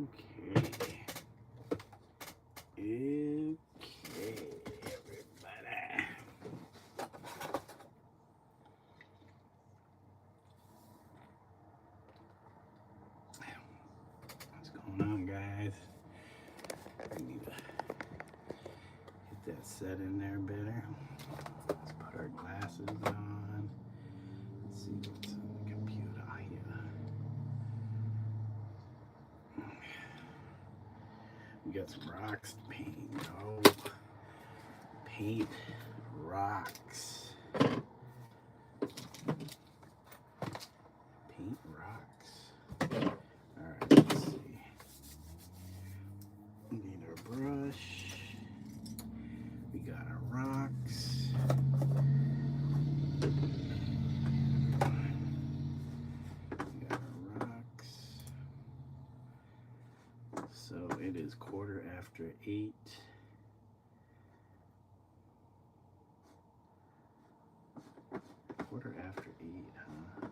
Okay, everybody. What's going on, guys? We need to get that set in there better. Let's put our glasses on. Let's see what's on the computer here. We got some rocks to paint. Oh, paint rocks. Paint rocks. Alright, let's see. We need our brush. We got our rocks. We got our rocks. So it is 8:15. Quarter after 8, huh?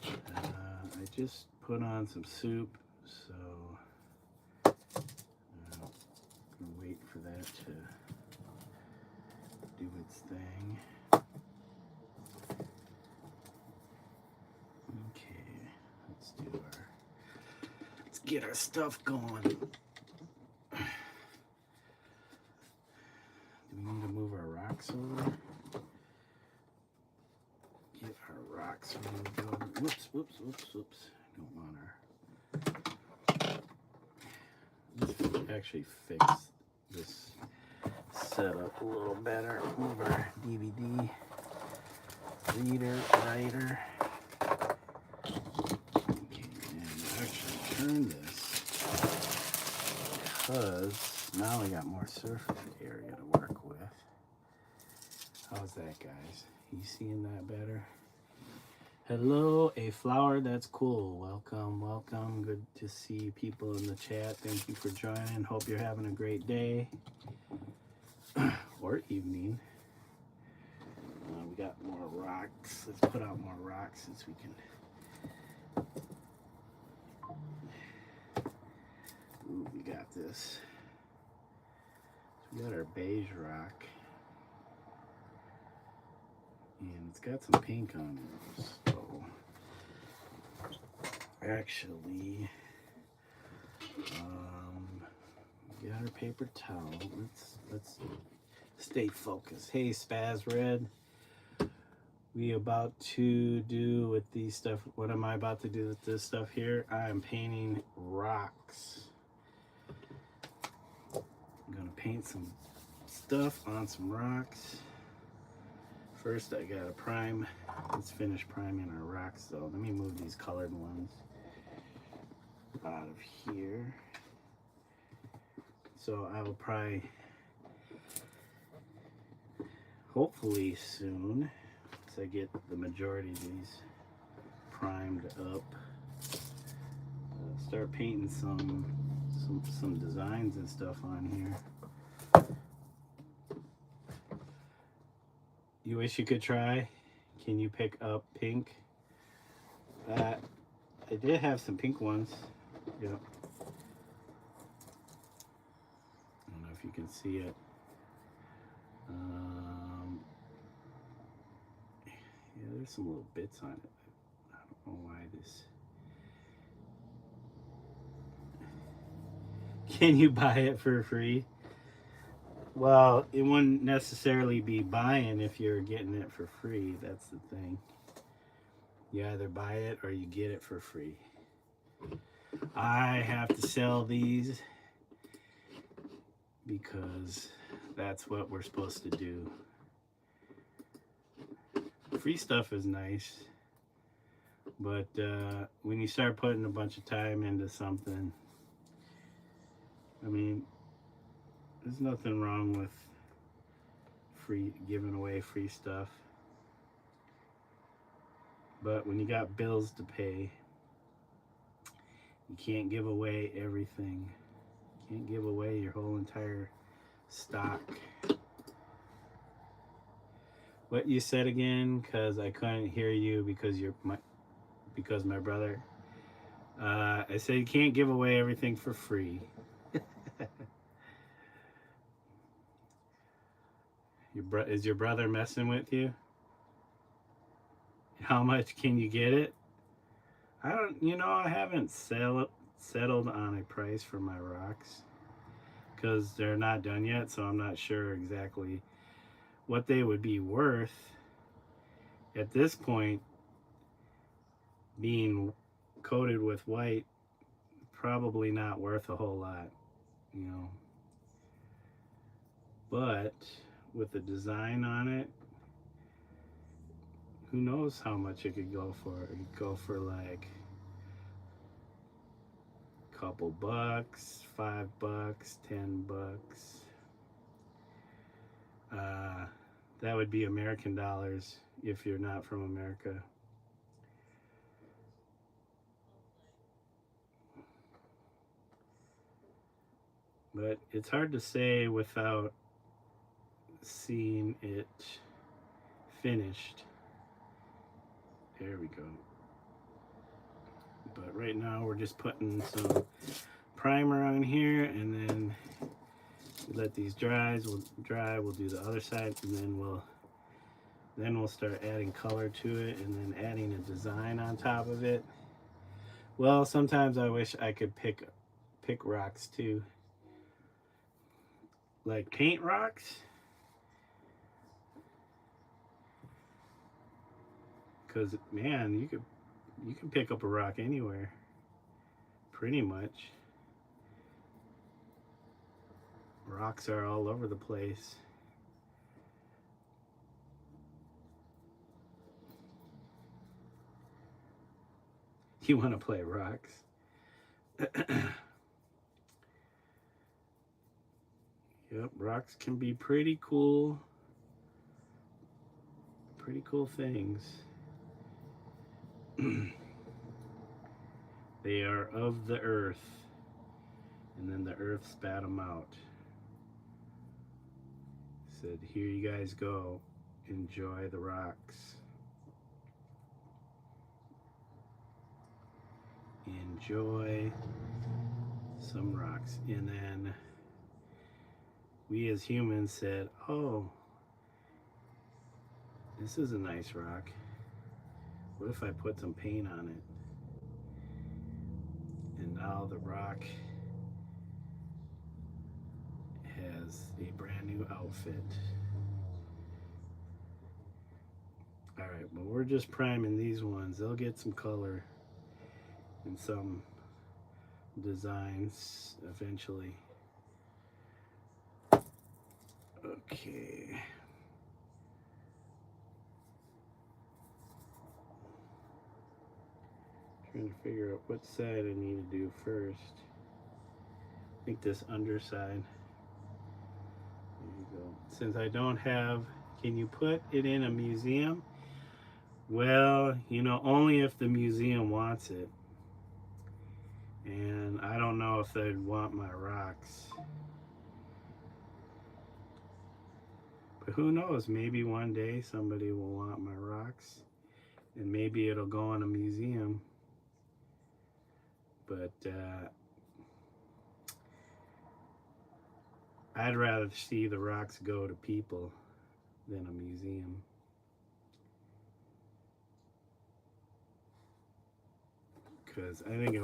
I just put on some soup, so I'm gonna wait for that to do its thing. Okay, let's get our stuff going. Do we need to move our rocks over? Get our rocks moved over. Whoops. Don't want our... Let's actually fix this setup a little better. Move our DVD reader, writer. Okay, and actually turn this because now we got more surface area to work with. How's that, guys? You seeing that better? Hello, a flower, that's cool. Welcome. Good to see people in the chat. Thank you for joining. Hope you're having a great day or evening. We got more rocks. Let's put out more rocks since we can. Ooh, we got this. So we got our beige rock. And it's got some pink on it. So actually, we got our paper towel. Let's stay focused. Hey, Spaz Red. We about to do with these stuff. What am I about to do with this stuff here? I am painting rocks. I'm gonna paint some stuff on some rocks. First, I gotta prime. Let's finish priming our rocks though. Let me move these colored ones out of here. So I will probably, hopefully soon, once I get the majority of these primed up, start painting some designs and stuff on here. You wish you could try? Can you pick up pink? I did have some pink ones. Yep. I don't know if you can see it. Yeah, there's some little bits on it. I don't know why this... Can you buy it for free? Well, it wouldn't necessarily be buying if you're getting it for free. That's the thing. You either buy it or you get it for free. I have to sell these because that's what we're supposed to do. Free stuff is nice, but when you start putting a bunch of time into something, I mean, there's nothing wrong with giving away free stuff. But when you got bills to pay, you can't give away everything. You can't give away your whole entire stock. What you said again? Because I couldn't hear you because your because my brother, I said you can't give away everything for free. Is your brother messing with you? How much can you get it? I don't, I haven't settled on a price for my rocks because they're not done yet, so I'm not sure exactly what they would be worth. At this point, being coated with white, probably not worth a whole lot, you know. But with the design on it, who knows how much it could go for. It could go for like a couple bucks, $5, $10. That would be American dollars if you're not from America. But it's hard to say without seeing it finished. There we go. But right now we're just putting some primer on here, and then we let these dry. We'll do the other side, and then we'll start adding color to it, and then adding a design on top of it. Well, sometimes I wish I could pick rocks too, like paint rocks, because man, you can pick up a rock anywhere, pretty much. Rocks are all over the place. You want to play rocks? Yep, rocks can be pretty cool. Pretty cool things. They are of the earth, and then the earth spat them out. Said, here you guys go, enjoy the rocks. Enjoy some rocks. And then we as humans said, oh, this is a nice rock. What if I put some paint on it? And now the rock has a brand new outfit. All right, well, we're just priming these ones. They'll get some color and some designs eventually. Okay. Trying to figure out what side I need to do first. I think this underside. There you go. Since I don't have, can you put it in a museum? Well, only if the museum wants it. And I don't know if they'd want my rocks. But who knows? Maybe one day somebody will want my rocks. And maybe it'll go in a museum. But I'd rather see the rocks go to people than a museum. Because I think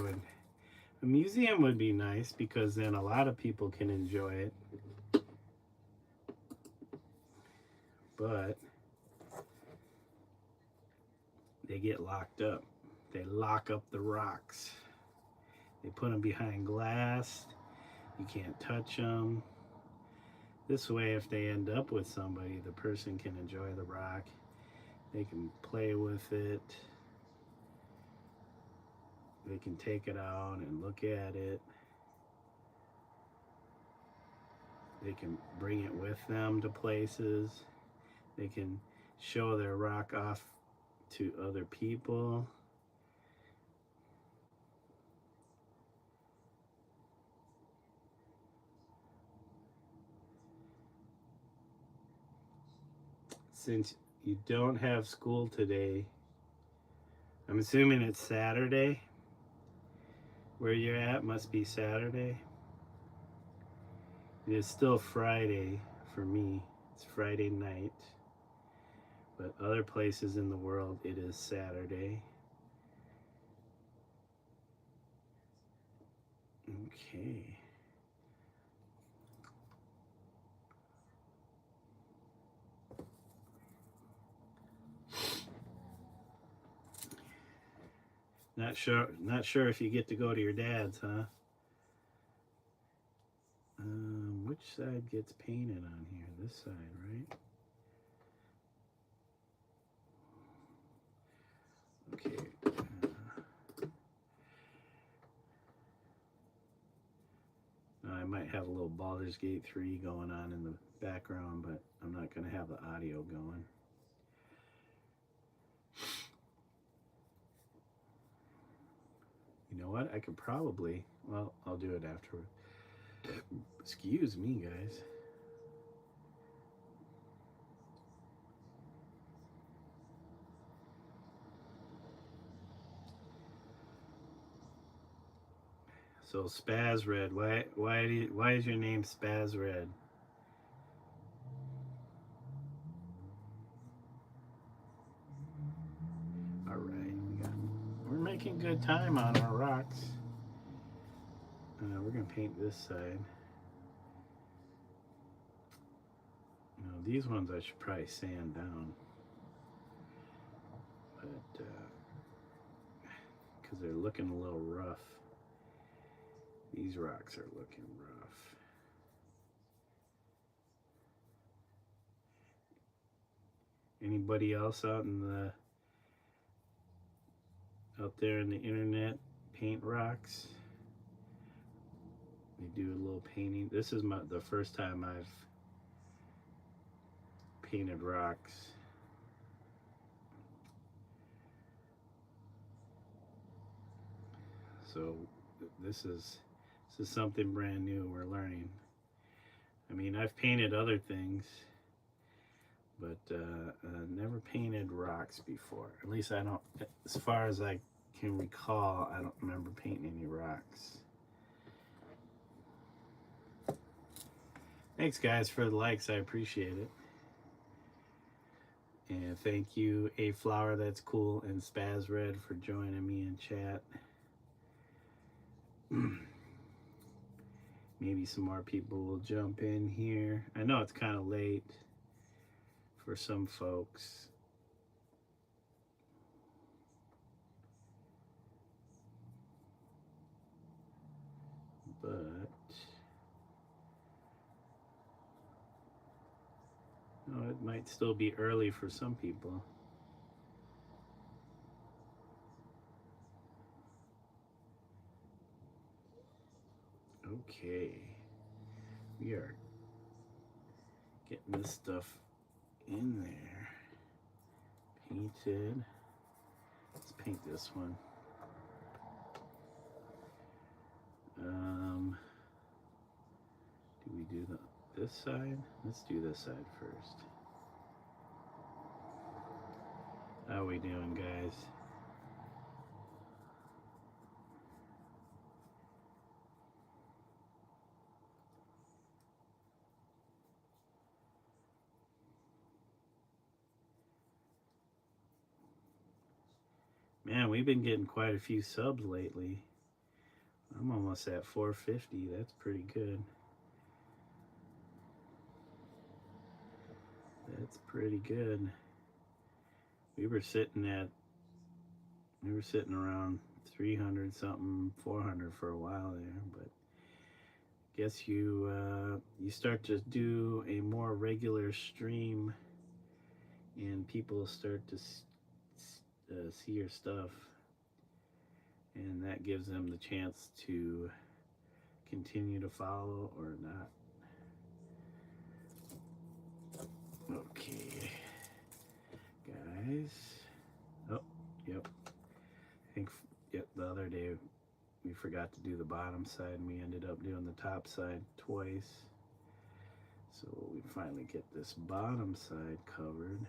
a museum would be nice, because then a lot of people can enjoy it. But they get locked up. They lock up the rocks. They put them behind glass. You can't touch them. This way, if they end up with somebody, the person can enjoy the rock. They can play with it. They can take it out and look at it. They can bring it with them to places. They can show their rock off to other people. Since you don't have school today, I'm assuming it's Saturday. Where you're at must be Saturday. It is still Friday for me. It's Friday night. But other places in the world, it is Saturday. Okay. Not sure if you get to go to your dad's, huh? Which side gets painted on here? This side, right? Okay. I might have a little Baldur's Gate 3 going on in the background, but I'm not going to have the audio going. You know what? I could probably, well, I'll do it afterward. Excuse me, guys. So Spaz Red, why is your name Spaz Red? All right, we're making good time on our rocks. We're gonna paint this side. These ones I should probably sand down, but because they're looking a little rough. These rocks are looking rough. Anybody else out there in the internet paint rocks? They do a little painting. This is the first time I've painted rocks. So this is something brand new we're learning. I mean, I've painted other things, but never painted rocks before. At least I don't, as far as I can recall, I don't remember painting any rocks. Thanks guys for the likes, I appreciate it. And thank you, A Flower That's Cool and Spaz Red, for joining me in chat. Maybe some more people will jump in here. I know it's kind of late for some folks. But no, it might still be early for some people. Okay, we are getting this stuff in there. Painted. Let's paint this one. Do we do this side? Let's do this side first. How we doing, guys? Man, we've been getting quite a few subs lately. I'm almost at 450. That's pretty good. That's pretty good. We were sitting around 300 something, 400 for a while there, but guess you start to do a more regular stream and people start to see your stuff, and that gives them the chance to continue to follow or not. Okay, guys. Oh, yep. I think the other day we forgot to do the bottom side and we ended up doing the top side twice. So we finally get this bottom side covered,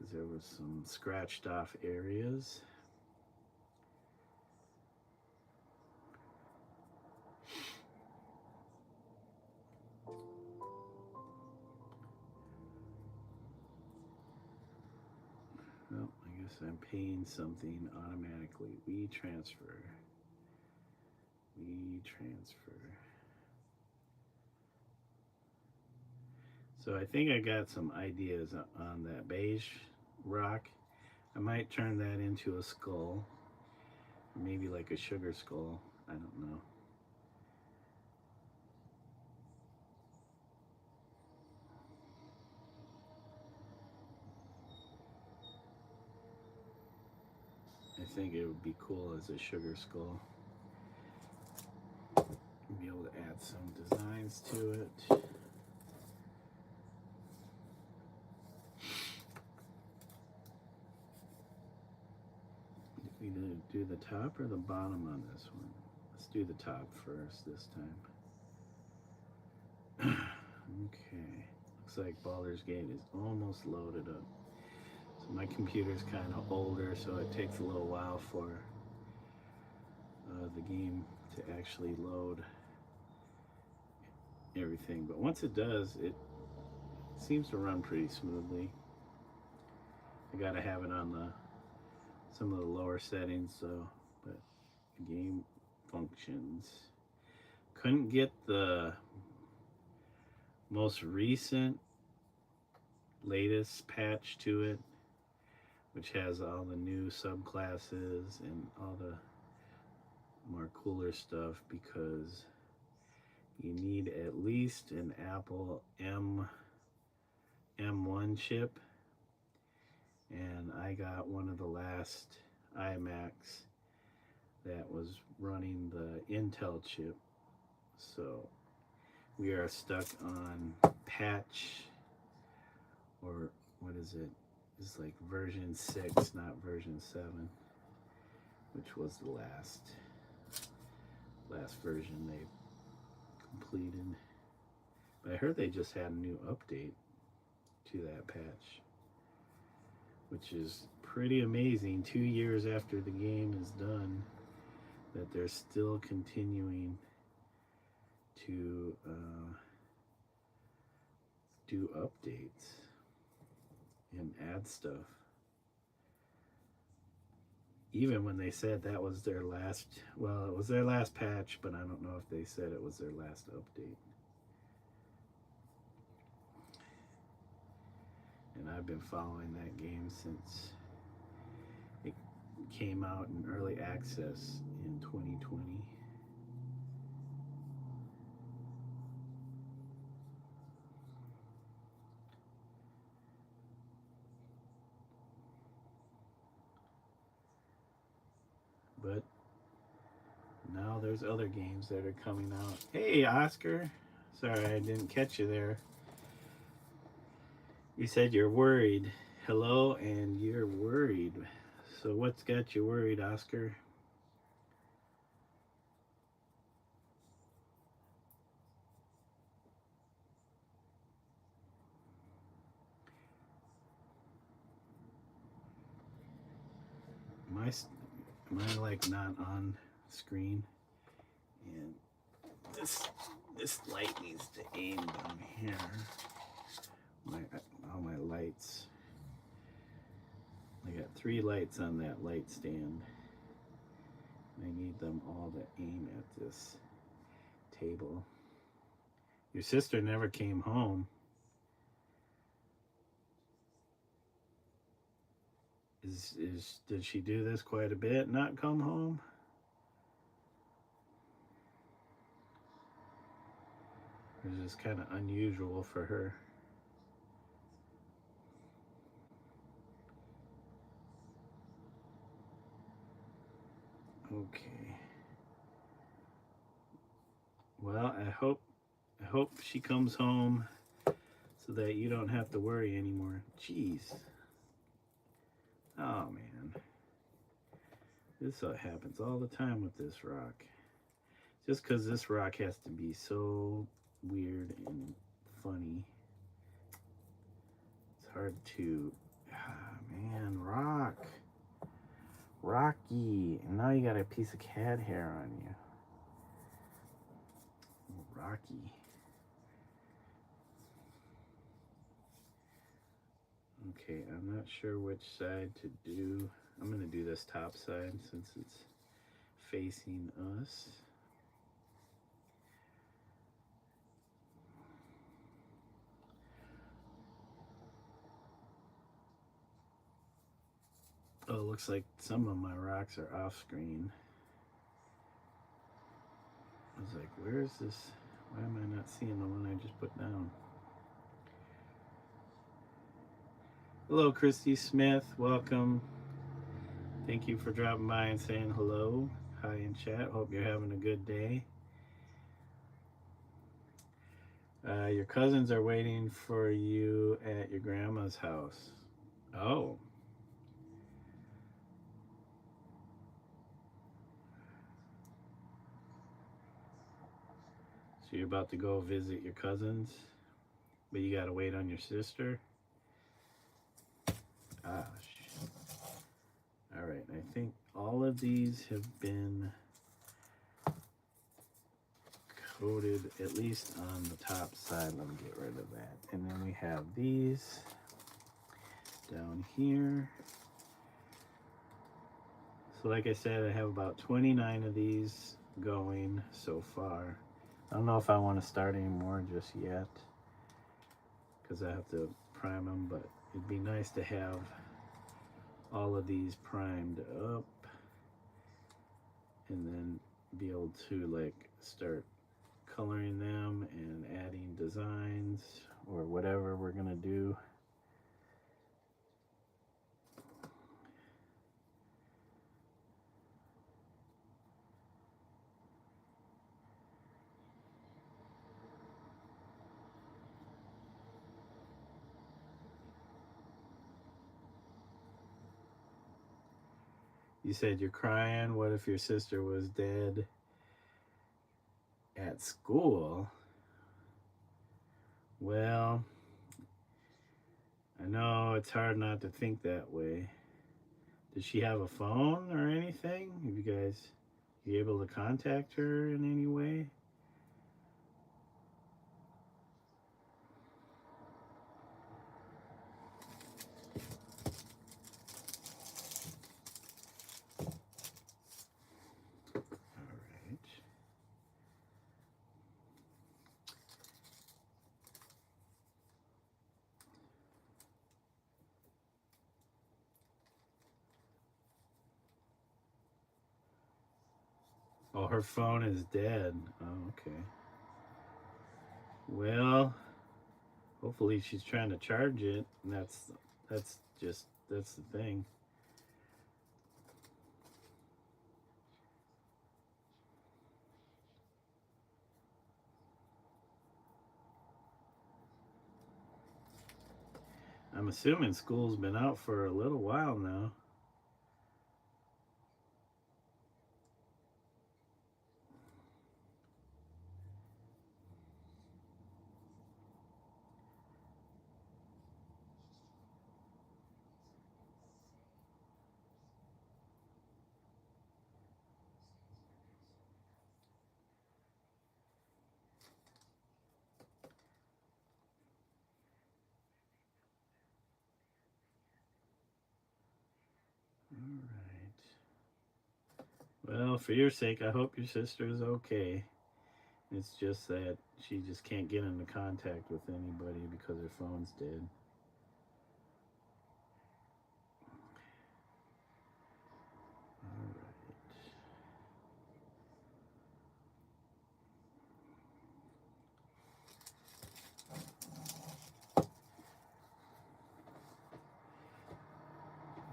because there was some scratched off areas. Well, I guess I'm paying something automatically. We transfer. So I think I got some ideas on that beige rock. I might turn that into a skull. Maybe like a sugar skull. I don't know. I think it would be cool as a sugar skull. Be able to add some designs to it. We do the top or the bottom on this one? Let's do the top first this time. Okay, looks like Baldur's Gate is almost loaded up. So my computer's kind of older, so it takes a little while for the game to actually load everything. But once it does, it seems to run pretty smoothly. I gotta have it on some of the lower settings, so but the game functions. Couldn't get the most recent latest patch to it, which has all the new subclasses and all the more cooler stuff, because you need at least an Apple M1 chip, and I got one of the last iMacs that was running the Intel chip, so we are stuck on patch, or what is it? It's like version 6, not version 7, which was the last version they completed. But I heard they just had a new update to that patch, which is pretty amazing. 2 years after the game is done, that they're still continuing to do updates and add stuff. Even when they said that was their last, well, it was their last patch, but I don't know if they said it was their last update. And I've been following that game since it came out in early access in 2020. But now there's other games that are coming out. Hey, Oscar. Sorry, I didn't catch you there. You said you're worried. Hello, and you're worried. So what's got you worried, Oscar? Am I like not on screen? And this light needs to aim down here. All my lights. I got 3 lights on that light stand. I need them all to aim at this table. Your sister never came home. Did she do this quite a bit? Not come home? It's just kind of unusual for her. Okay. Well, I hope she comes home so that you don't have to worry anymore. Jeez. Oh man. This happens all the time with this rock. Just because this rock has to be so weird and funny. It's hard to Rocky. And now you got a piece of cat hair on you. Rocky. Okay, I'm not sure which side to do. I'm going to do this top side since it's facing us. Oh, it looks like some of my rocks are off screen. I was like, where is this? Why am I not seeing the one I just put down? Hello, Christy Smith. Welcome. Thank you for dropping by and saying hello. Hi in chat. Hope you're having a good day. Your cousins are waiting for you at your grandma's house. Oh. So you're about to go visit your cousins, but you gotta wait on your sister? Ah, shit. All right, I think all of these have been coated, at least on the top side. Let me get rid of that. And then we have these down here. So like I said, I have about 29 of these going so far. I don't know if I want to start any more just yet because I have to prime them, but it'd be nice to have all of these primed up and then be able to like start coloring them and adding designs or whatever we're gonna do. You said you're crying. What if your sister was dead at school? Well, I know it's hard not to think that way. Does she have a phone or anything? Have you able to contact her in any way? Oh, her phone is dead. Oh, okay. Well, hopefully she's trying to charge it, and that's the thing. I'm assuming school's been out for a little while now. Well, for your sake, I hope your sister is okay. It's just that she just can't get into contact with anybody because her phone's dead.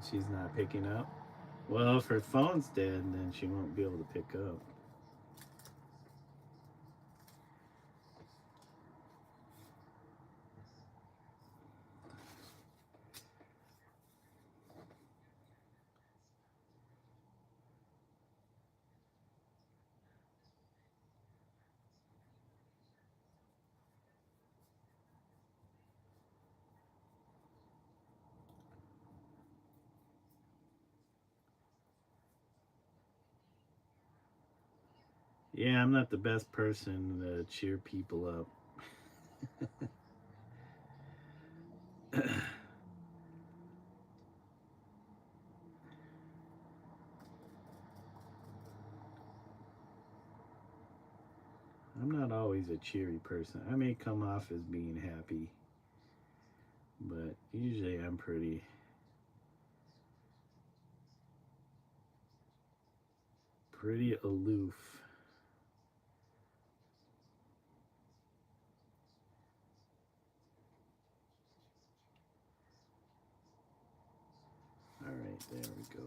She's not picking up. Well, if her phone's dead, then she won't be able to pick up. Yeah, I'm not the best person to cheer people up. I'm not always a cheery person. I may come off as being happy, but usually I'm pretty aloof. All right, there we go.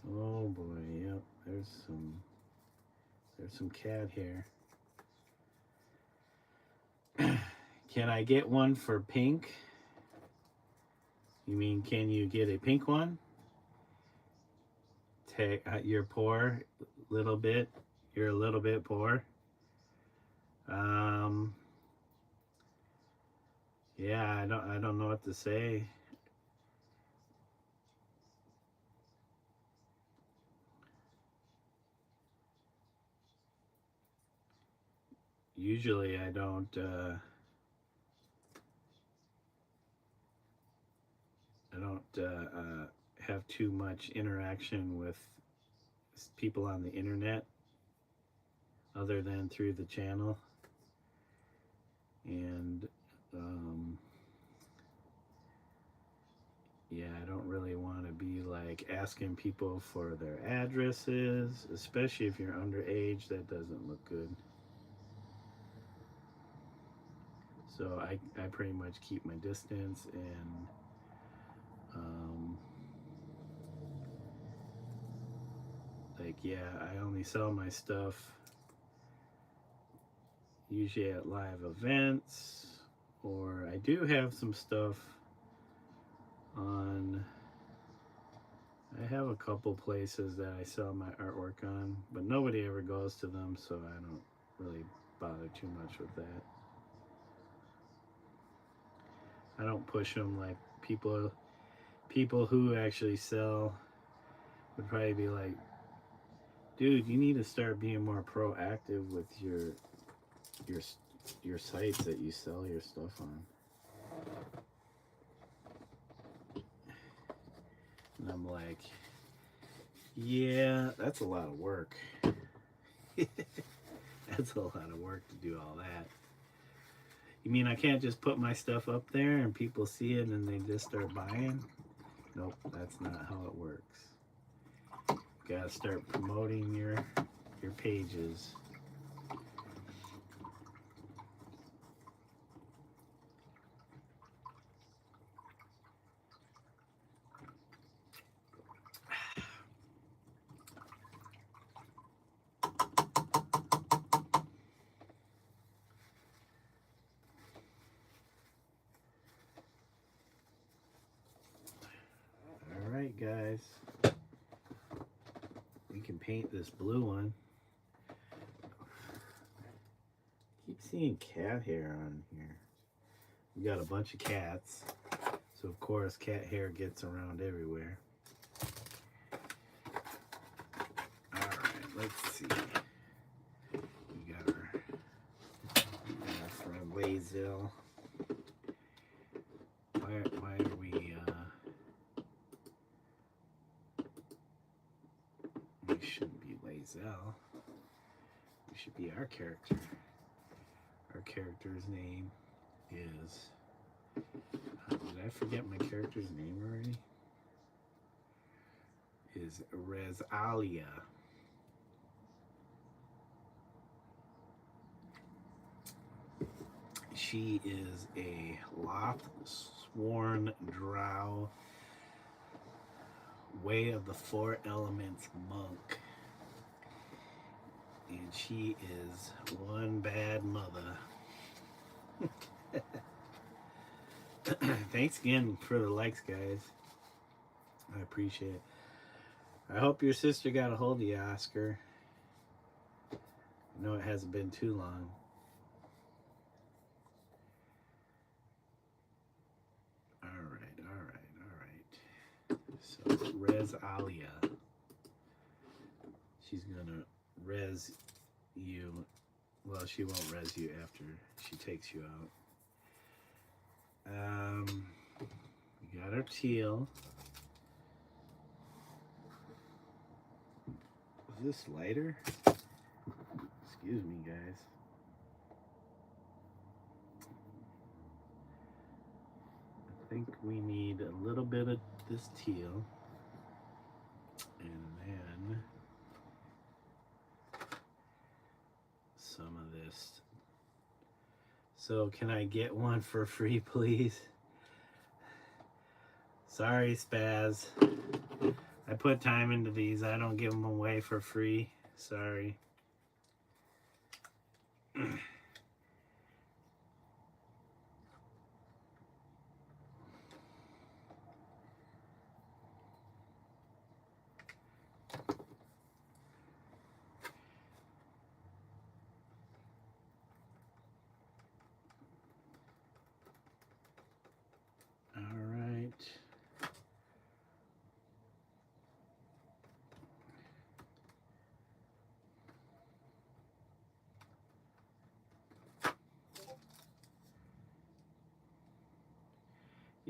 Oh boy, yep. There's some cat hair. Can I get one for pink? You mean, can you get a pink one? You're poor, little bit. You're a little bit poor. Um, yeah, I don't know what to say. Usually, I don't. I don't have too much interaction with people on the internet, other than through the channel, and yeah, I don't really want to be like asking people for their addresses, especially if you're underage. That doesn't look good. So I pretty much keep my distance, and like, yeah, I only sell my stuff usually at live events, or I do have some stuff on. I have a couple places that I sell my artwork on, but nobody ever goes to them, so I don't really bother too much with that. I don't push them like people who actually sell would probably be like, dude, you need to start being more proactive with your your sites that you sell your stuff on. And I'm like, yeah, that's a lot of work. That's a lot of work to do all that. You mean I can't just put my stuff up there and people see it and they just start buying? Nope, that's not how it works. You gotta start promoting your pages. All right, guys. We can paint this blue one. Keep seeing cat hair on here. We got a bunch of cats, so of course cat hair gets around everywhere. All right, let's see. We got our friend Lazel. Why are we shouldn't be Lazel. We should be our character. Our character's name is, did I forget my character's name already? Is Rezalia. She is a Loth sworn drow, Way of the Four Elements monk. And she is one bad mother. Thanks again for the likes, guys. I appreciate it. I hope your sister got a hold of you, Oscar. I know it hasn't been too long. So Res Alia. She's gonna res you. Well, she won't res you after she takes you out. We got our teal. Is this lighter? Excuse me, guys. I think we need a little bit of this teal. And then some of this. So can I get one for free, please? Sorry, Spaz. I put time into these. I don't give them away for free. Sorry.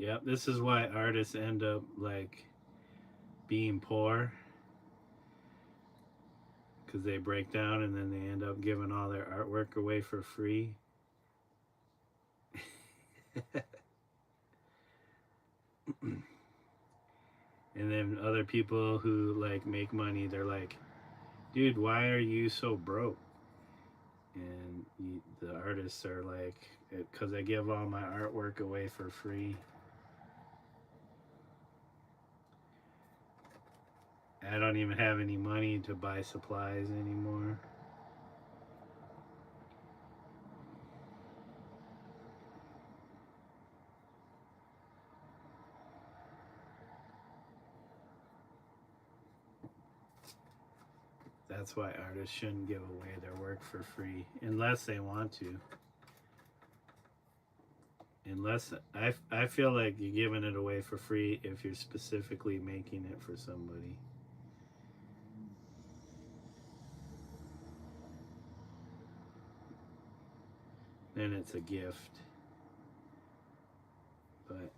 Yep, this is why artists end up like being poor, because they break down and then they end up giving all their artwork away for free. And then other people who like make money, they're like, dude, why are you so broke? And the artists are like, because I give all my artwork away for free. I don't even have any money to buy supplies anymore. That's why artists shouldn't give away their work for free unless they want to. Unless I feel like you're giving it away for free if you're specifically making it for somebody. Then it's a gift. But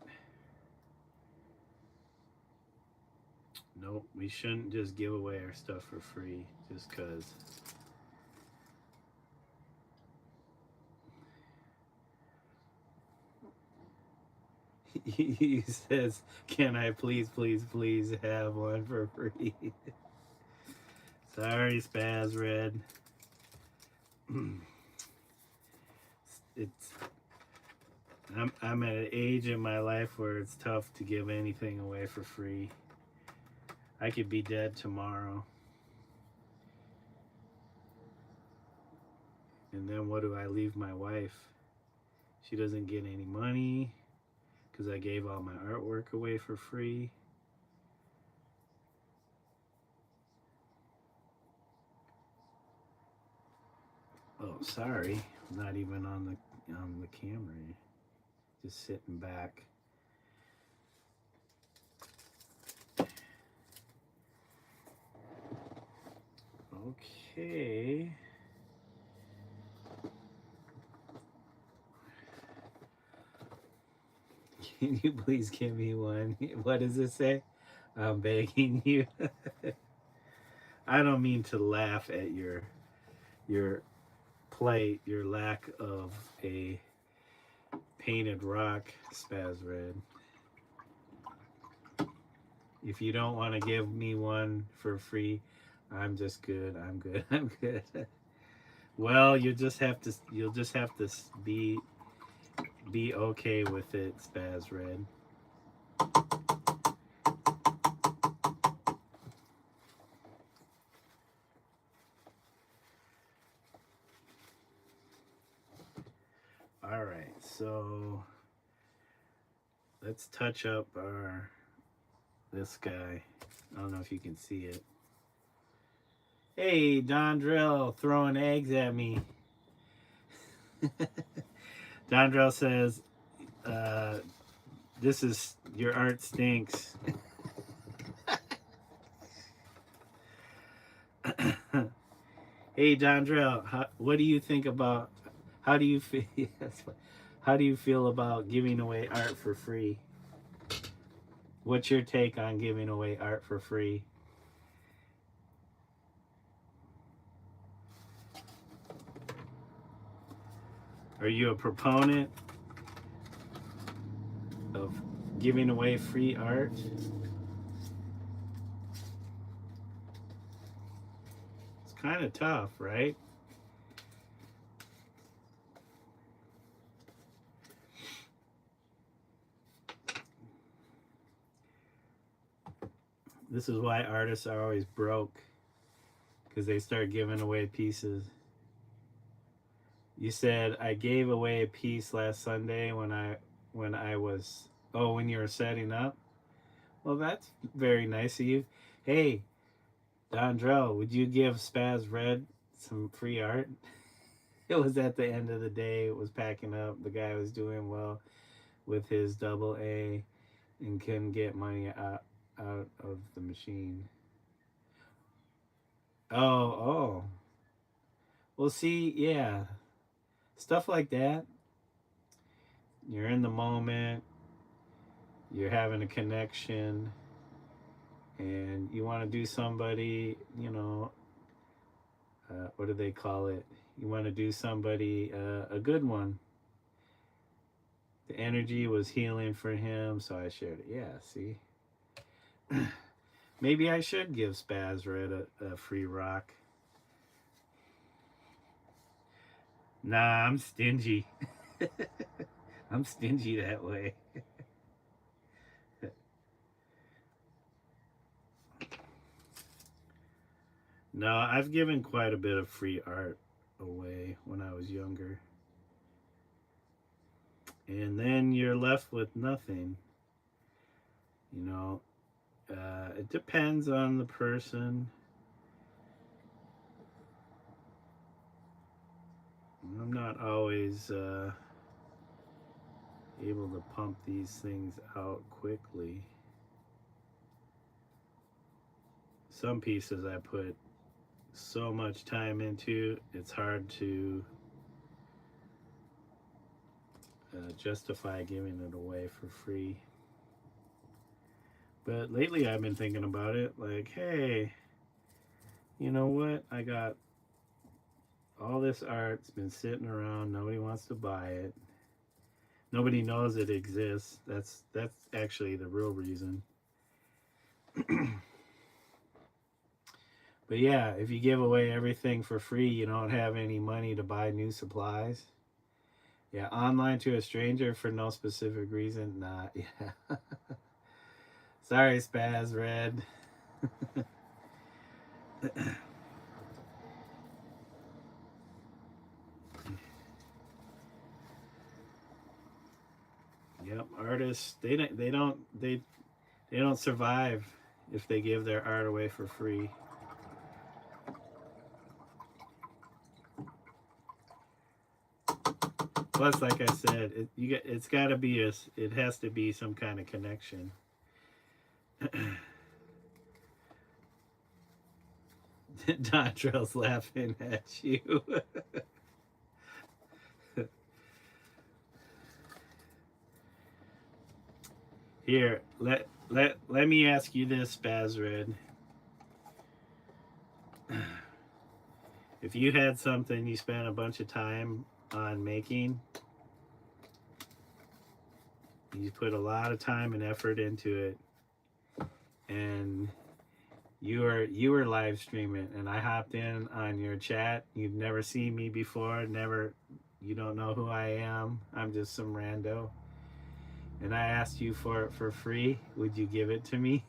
nope, we shouldn't just give away our stuff for free just because. He says, can I please have one for free? Sorry, Spaz Red. I'm at an age in my life where it's tough to give anything away for free. I could be dead tomorrow. And then what do I leave my wife? She doesn't get any money because I gave all my artwork away for free. Oh, sorry. I'm not even on the camera. Just sitting back. Okay. Can you please give me one? What does it say? I'm begging you. I don't mean to laugh at your plight, your lack of a painted rock, Spaz Red. If you don't want to give me one for free, I'm just good. I'm good. I'm good. Well, you'll just have to be okay with it, Spaz Red. All right, so let's touch up this guy. I don't know if you can see it. Hey, Don Drill throwing eggs at me. Don Drill says, your art stinks. Hey, Dondrell, what do you think about? How do you feel? How do you feel about giving away art for free? What's your take on giving away art for free? Are you a proponent of giving away free art? It's kind of tough, right? This is why artists are always broke, because they start giving away pieces. You said I gave away a piece last Sunday when I was when you were setting up. Well, that's very nice of you. Hey, Dondrell, would you give Spaz Red some free art? It was at the end of the day. It was packing up. The guy was doing well with his double A and couldn't get money out of the machine. Oh. Well, see, yeah. Stuff like that. You're in the moment. You're having a connection. And you want to do somebody, what do they call it? You want to do somebody a good one. The energy was healing for him, so I shared it. Yeah, see? Maybe I should give Spaz Red a free rock. Nah, I'm stingy. I'm stingy that way. No, I've given quite a bit of free art away when I was younger. And then you're left with nothing. It depends on the person. I'm not always able to pump these things out quickly. Some pieces I put so much time into, it's hard to justify giving it away for free. But lately I've been thinking about it like, hey, you know what? I got all this art. It's been sitting around. Nobody wants to buy it. Nobody knows it exists. That's actually the real reason. But yeah, if you give away everything for free, you don't have any money to buy new supplies. Yeah, online to a stranger for no specific reason. Nah, yeah. Sorry, Spaz Red. Yep, artists they don't survive if they give their art away for free. Plus, like I said, it's got to be it has to be some kind of connection. Dontrell's laughing at you. Here, let me ask you this, Spazred. If you had something you spent a bunch of time on making, you put a lot of time and effort into it, and you were live streaming, and I hopped in on your chat. You've never seen me before, you don't know who I am. I'm just some rando. And I asked you for it for free. Would you give it to me?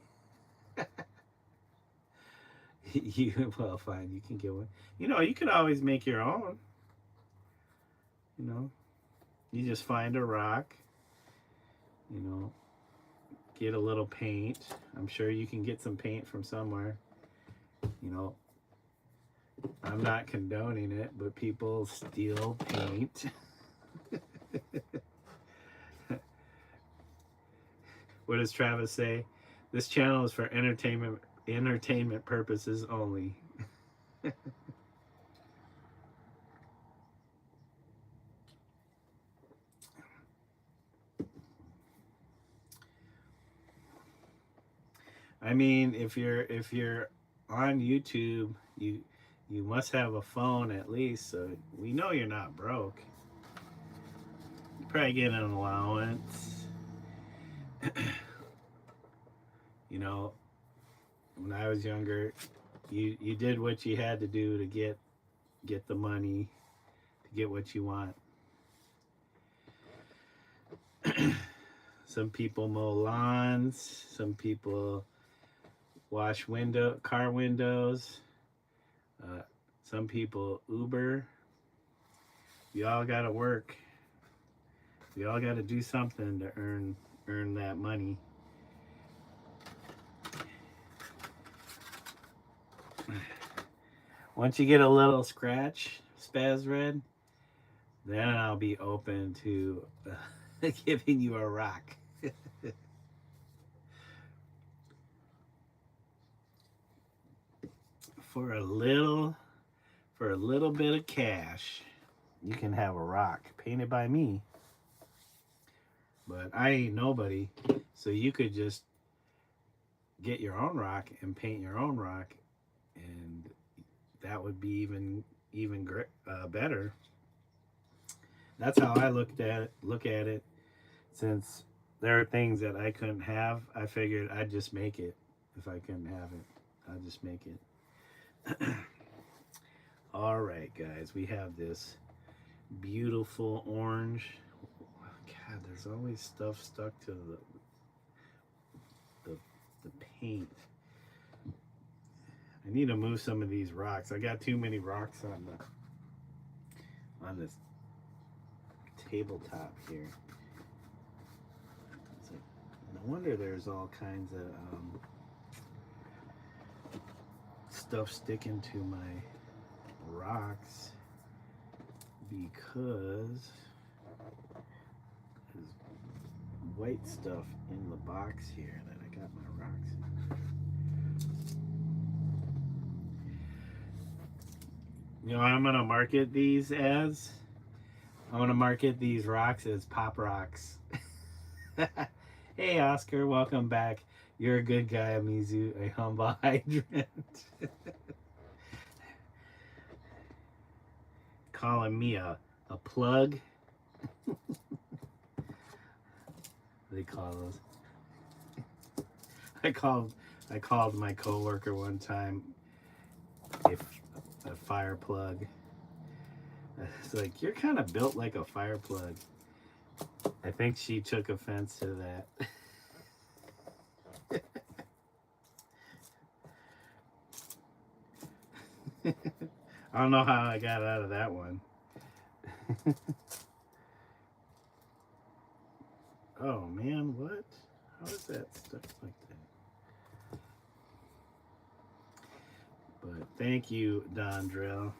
Well, fine, you can get one. You could always make your own. You just find a rock, get a little paint. I'm sure you can get some paint from somewhere. I'm not condoning it, but people steal paint. What does Travis say? This channel is for entertainment purposes only. I mean, if you're on YouTube, you must have a phone at least, so we know you're not broke. You probably get an allowance. You know, when I was younger, you did what you had to do to get the money to get what you want. Some people mow lawns. Some people wash car windows. Uh, some people Uber. We all gotta work. We all gotta do something to earn that money. Once you get a little scratch, Spaz Red, then I'll be open to giving you a rock. for a little for a little bit of cash, you can have a rock painted by me. But I ain't nobody, so you could just get your own rock and paint your own rock, and that would be even better. That's how I look at it. Since there are things that I couldn't have, I figured I'd just make it. If I couldn't have it, I'd just make it. All right, guys, we have this beautiful orange. God, there's always stuff stuck to the paint. I need to move some of these rocks. I got too many rocks on this tabletop here. It's like, no wonder there's all kinds of stuff sticking to my rocks, because there's white stuff in the box here that I got my rocks in. You know, I'm gonna market these as I'm gonna market these rocks as pop rocks. Hey Oscar, welcome back. You're a good guy, Omizu, a humble hydrant. Calling me a plug. They call those. I called my coworker one time a fire plug. It's like, you're kind of built like a fire plug. I think she took offense to that. I don't know how I got out of that one. Oh man, what? How is that stuck like that? But thank you, Don Drill.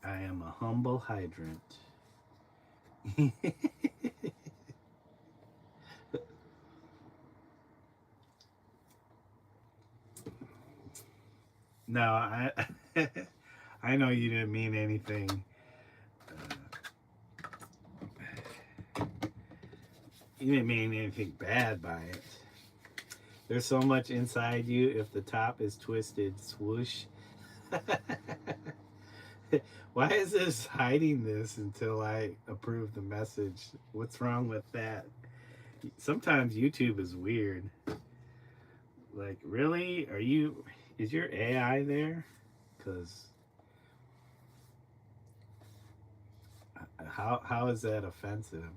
I am a humble hydrant. No, I know you didn't mean anything. You didn't mean anything bad by it. There's so much inside you. If the top is twisted, swoosh. Why is this hiding this until I approve the message? What's wrong with that? Sometimes YouTube is weird. Like, really? Is your AI there? Because how is that offensive?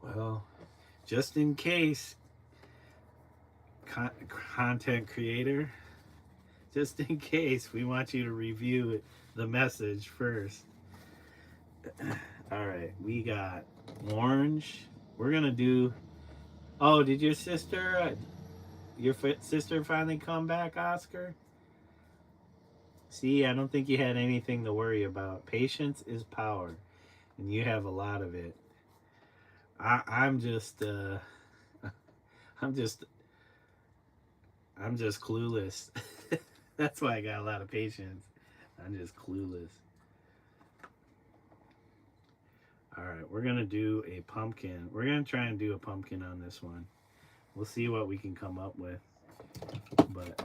Well, just in case, content creator, just in case, we want you to review the message first. All right, we got orange. We're gonna do. Oh, did your sister finally come back, Oscar? See, I don't think you had anything to worry about. Patience is power, and you have a lot of it. I'm just clueless. That's why I got a lot of patience. I'm just clueless. All right, we're going to do a pumpkin. We're going to try and do a pumpkin on this one. We'll see what we can come up with. But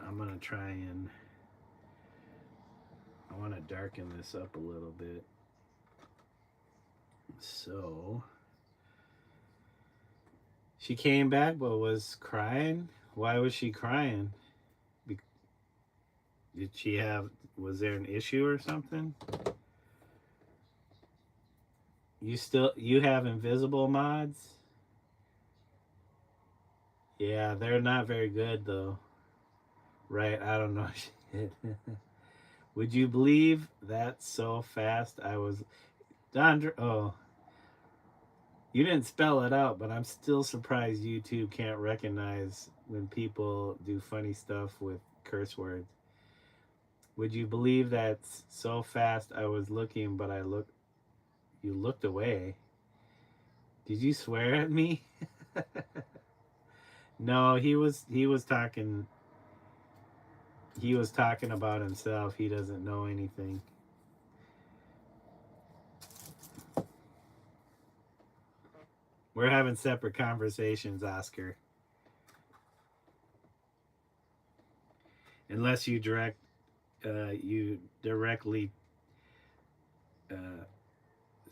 I'm going to try and... I want to darken this up a little bit. So... She came back but was crying. Why was she crying? Did she have... Was there an issue or something? You have invisible mods? Yeah, they're not very good though. Right, I don't know shit. Would you believe that so fast I was Dondra? Oh, you didn't spell it out, but I'm still surprised YouTube can't recognize when people do funny stuff with curse words. Would you believe that so fast I was looking, but you looked away? Did you swear at me? No, he was talking about himself. He doesn't know anything. We're having separate conversations, Oscar. Unless you directly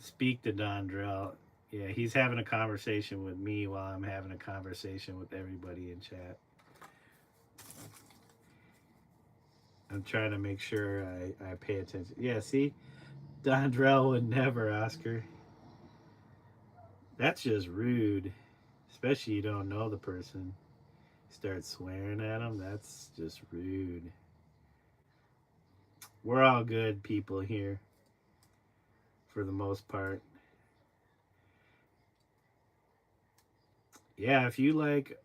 speak to Dondrell. Yeah, he's having a conversation with me while I'm having a conversation with everybody in chat. I'm trying to make sure I pay attention. Yeah, see? Dondrell would never, Oscar. That's just rude. Especially you don't know the person. Start swearing at them. That's just rude. We're all good people here. For the most part. Yeah, if you like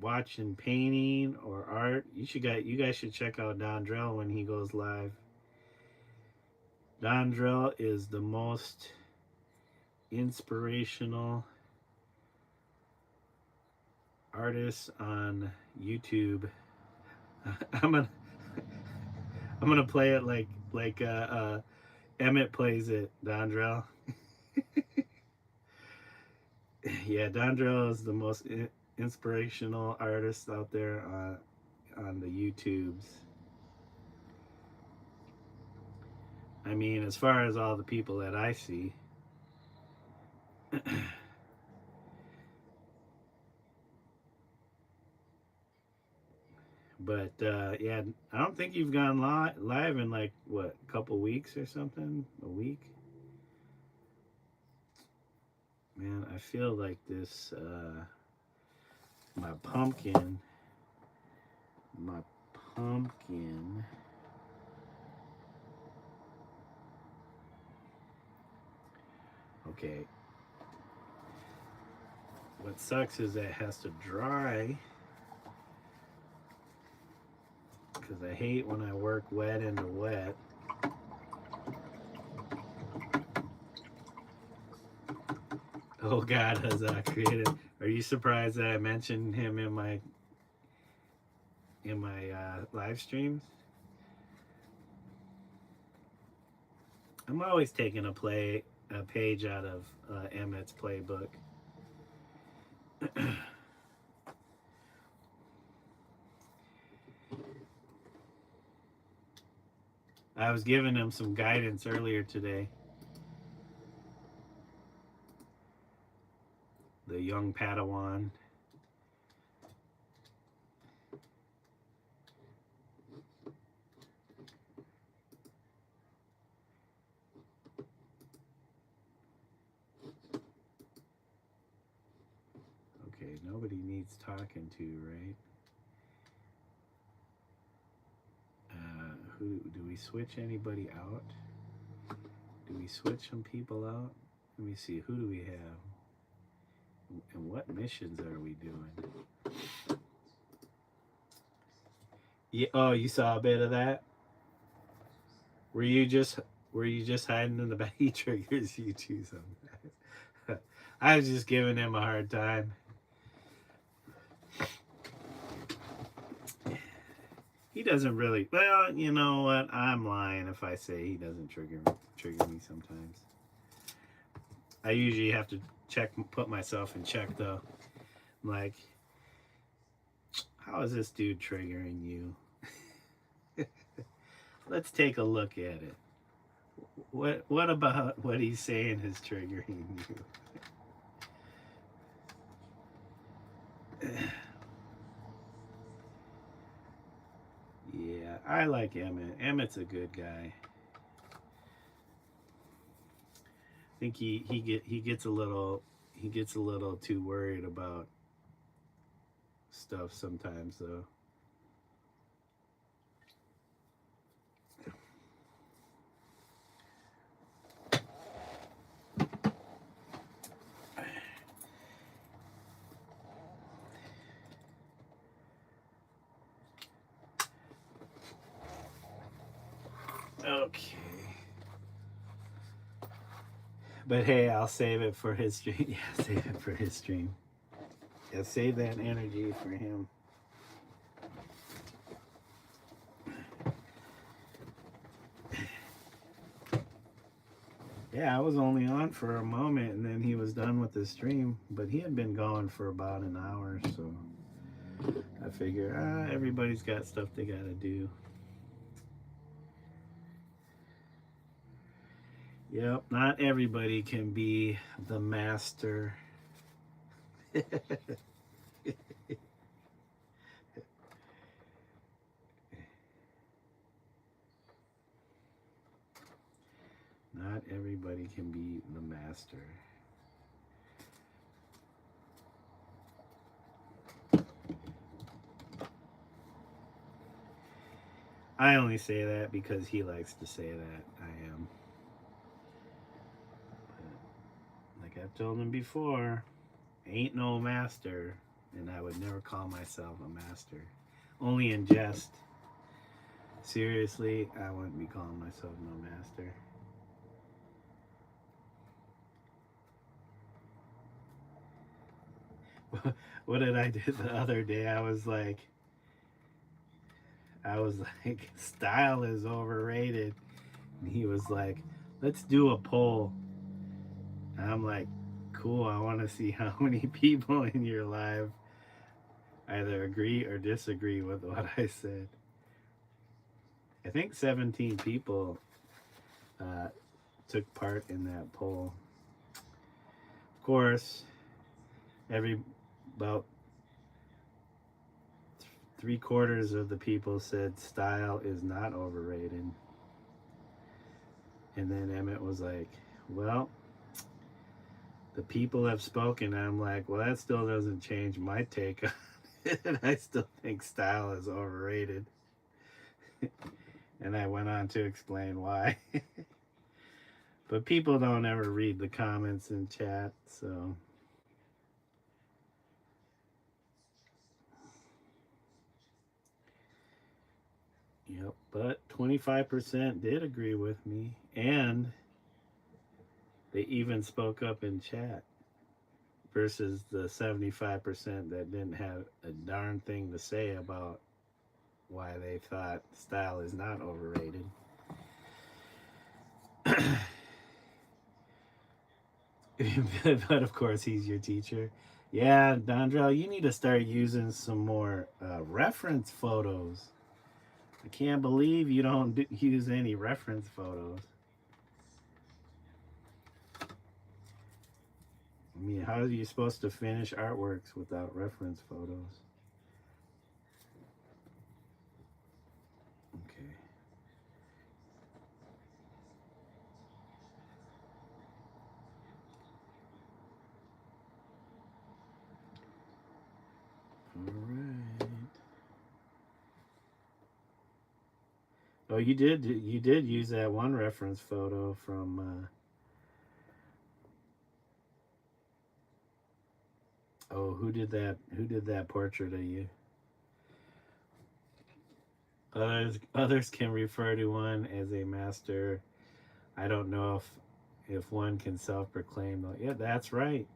watching painting or art, you guys should check out Dondrell when he goes live. Dondrell is the most inspirational artist on YouTube. I'm gonna play it like Emmett plays it, Dondrell. Yeah, Dondrell is the most inspirational artist out there on the YouTubes. I mean, as far as all the people that I see. But yeah, I don't think you've gone live in like what, a couple weeks or something, a week. Man, I feel like this. My pumpkin. Okay. What sucks is that it has to dry. Because I hate when I work wet into wet. Oh God, Huzzah created. Are you surprised that I mentioned him in my live streams? I'm always taking a page out of Emmett's playbook. I was giving him some guidance earlier today. The young Padawan. Okay, nobody needs talking to, right? Who do we switch anybody out? Do we switch some people out? Let me see. Who do we have? And what missions are we doing? Yeah. Oh, you saw a bit of that. Were you just hiding in the back? He triggers you too sometimes. I was just giving him a hard time. He doesn't really. Well, you know what? I'm lying if I say he doesn't trigger me sometimes. I usually have to put myself in check though. I'm like, how is this dude triggering you? Let's take a look at it. What about what he's saying is triggering you? Yeah, I like Emmett. Emmett's a good guy. I think he gets a little too worried about stuff sometimes though. Okay. But hey, I'll save it for his stream. Yeah, save it for his stream. Yeah, save that energy for him. Yeah, I was only on for a moment and then he was done with the stream. But he had been gone for about an hour, so I figure everybody's got stuff they gotta do. Yep, not everybody can be the master. Not everybody can be the master. I only say that because he likes to say that I am. But like I've told him before, ain't no master, and I would never call myself a master. Only in jest. Seriously, I wouldn't be calling myself no master. What did I do the other day? I was like, style is overrated. And he was like, let's do a poll. And I'm like, cool, I want to see how many people in your life either agree or disagree with what I said. I think 17 people took part in that poll. Of course, about 3/4 of the people said style is not overrated. And then Emmett was like, well, the people have spoken. And I'm like, well, that still doesn't change my take on it. And I still think style is overrated. And I went on to explain why. But people don't ever read the comments in chat, so. Yep, but 25% did agree with me, and they even spoke up in chat versus the 75% that didn't have a darn thing to say about why they thought style is not overrated. But of course, he's your teacher. Yeah, Dondrell, you need to start using some more reference photos. I can't believe you don't use any reference photos. I mean, how are you supposed to finish artworks without reference photos? Okay. All right. Oh, you did use that one reference photo from oh, who did that portrait of you? Others can refer to one as a master. I don't know if one can self-proclaim though. Yeah, that's right.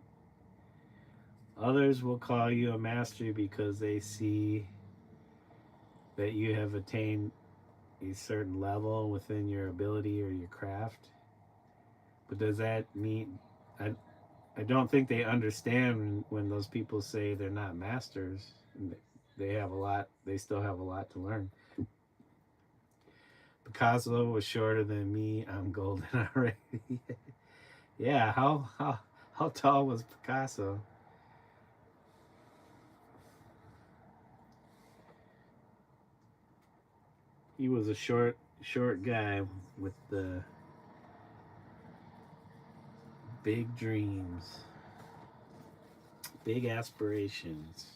Others will call you a master because they see that you have attained a certain level within your ability or your craft. But does that mean I I don't think they understand when those people say they're not masters. They have a lot. They still have a lot to learn. Picasso was shorter than me. I'm golden already. Yeah. How tall was Picasso? He was a short guy with the big dreams, big aspirations.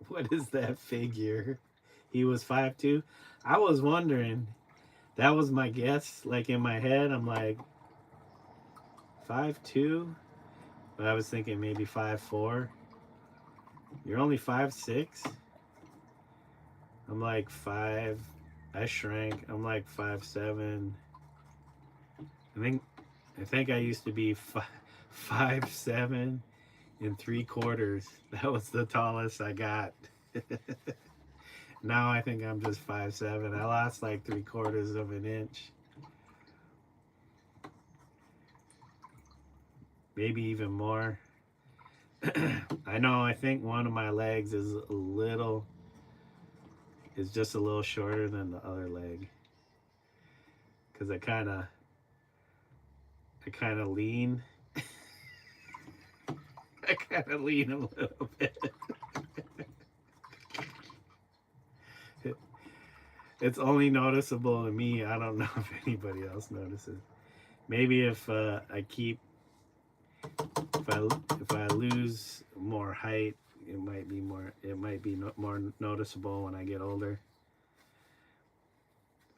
What is that figure? He was 5'2". I was wondering. That was my guess. Like in my head, I'm like 5'2", but I was thinking maybe 5'4". You're only 5'6". I'm like 5. I shrank. I'm like 5'7". I think I think I used to be 5'7 3/4". That was the tallest I got. Now I think I'm just 5'7". I lost like 3/4 of an inch, maybe even more. I know. I think one of my legs is just a little shorter than the other leg because I kind of lean. I kind of lean a little bit. It's only noticeable to me. I don't know if anybody else notices. Maybe if I keep if I lose more height, it might be more noticeable when I get older.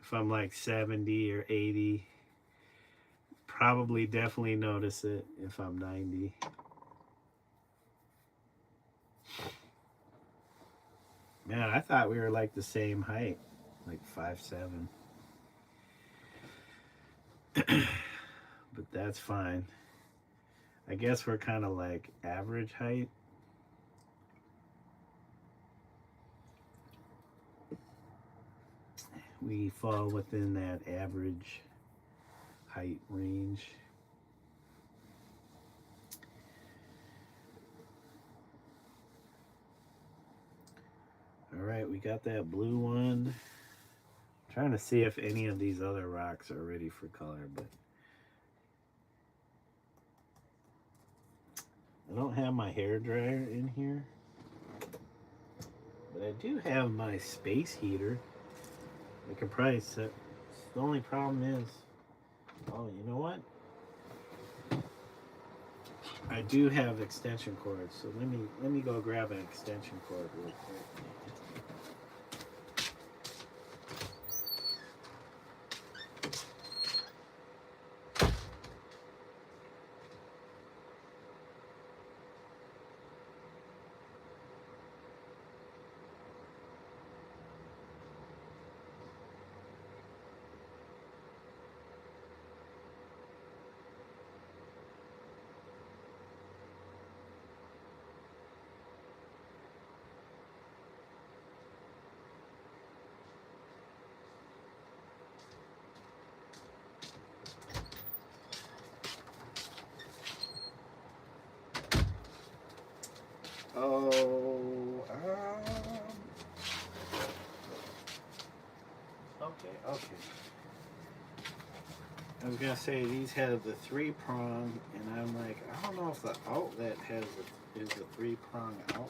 If I'm like 70 or 80, probably definitely notice it if I'm 90. Man, I thought we were like the same height, like 5'7". But that's fine. I guess we're kind of like average height. We fall within that average height range. All right, we got that blue one. I'm trying to see if any of these other rocks are ready for color, but I don't have my hair dryer in here. But I do have my space heater. I could probably set. The only problem is, oh, you know what? I do have extension cords, so let me go grab an extension cord real quick. Oh, okay. I was gonna say these have the 3-prong, and I'm like, I don't know if the outlet is a 3-prong outlet.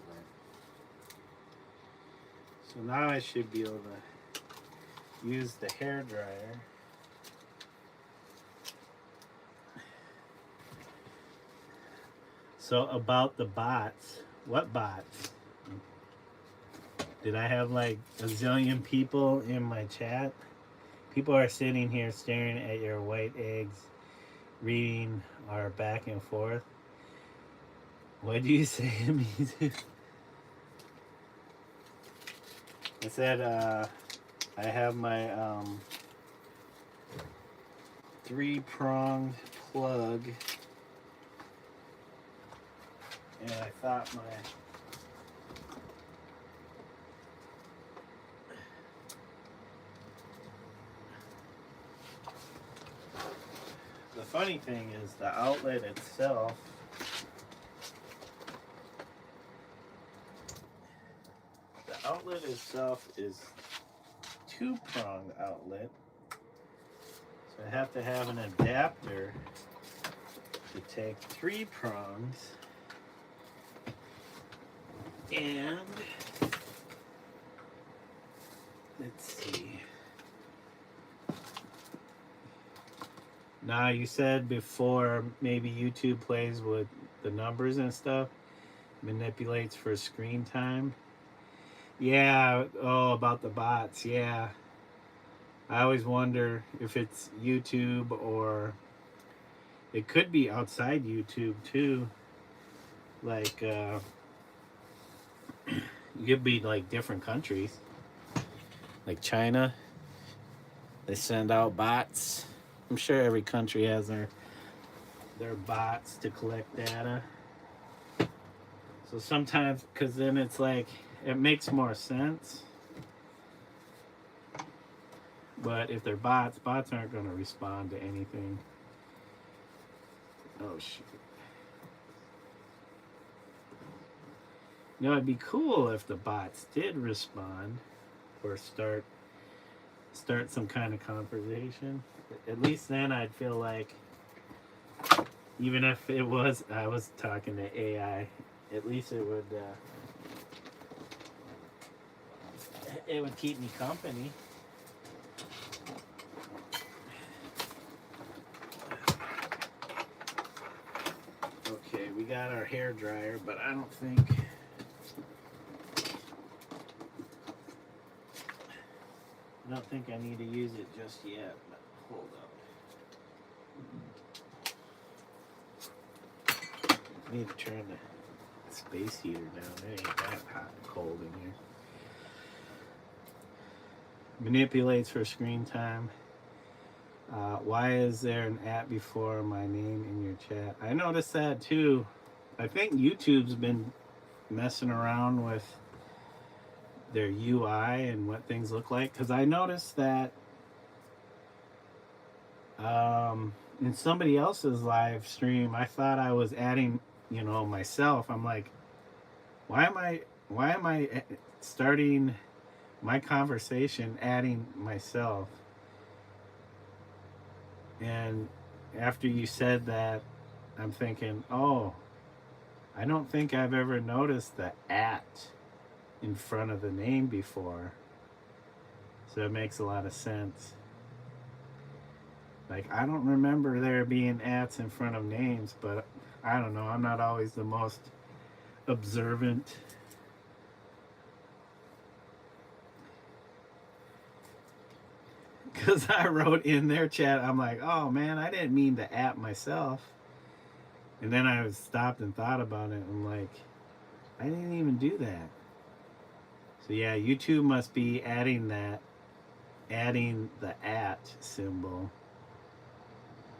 So now I should be able to use the hair dryer. So about the bots, what bots? Did I have like a zillion people in my chat? People are sitting here staring at your white eggs, reading our back and forth. What did you say to me? I said I have my 3-pronged plug, and I thought the funny thing is the outlet itself, is two-prong outlet. So I have to have an adapter to take 3 prongs. And let's see. Now you said before maybe YouTube plays with the numbers and stuff, manipulates for screen time. Yeah, oh, about the bots, yeah. I always wonder if it's YouTube or it could be outside YouTube too. Like, it could be like different countries. Like China, they send out bots. I'm sure every country has their bots to collect data. So sometimes, because then it's like, it makes more sense. But if they're bots aren't going to respond to anything. Oh, shoot. Now, it'd be cool if the bots did respond or start some kind of conversation. At least then I'd feel like, even if I was talking to AI, at least it would keep me company. Okay, we got our hair dryer, but I don't think I need to use it just yet. But hold up. I need to turn the space heater down. It ain't that hot and cold in here. Manipulates for screen time. Why is there an @ before my name in your chat? I noticed that too. I think YouTube's been messing around with their UI and what things look like. Because I noticed that in somebody else's live stream, I thought I was adding, myself. I'm like, why am I starting my conversation adding myself? And after you said that, I'm thinking, oh, I don't think I've ever noticed the @ in front of the name before. So it makes a lot of sense. Like, I don't remember there being ats in front of names, but I don't know. I'm not always the most observant. Because I wrote in their chat, I'm like, oh man, I didn't mean to @ myself. And then I stopped and thought about it. I'm like, I didn't even do that. So yeah, YouTube must be adding the @ symbol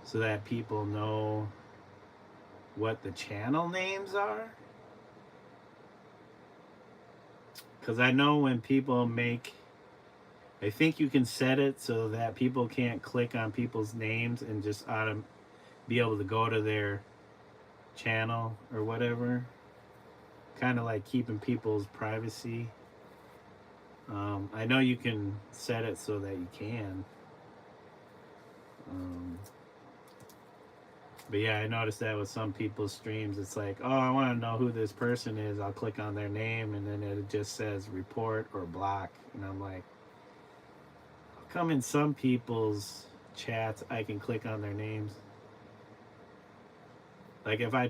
so that people know what the channel names are. Because I know when people I think you can set it so that people can't click on people's names and just be able to go to their channel or whatever. Kind of like keeping people's privacy. I know you can set it so that you can. But yeah, I noticed that with some people's streams. It's like, oh, I want to know who this person is. I'll click on their name and then it just says report or block. And I'm like, how come in some people's chats I can click on their names? Like if I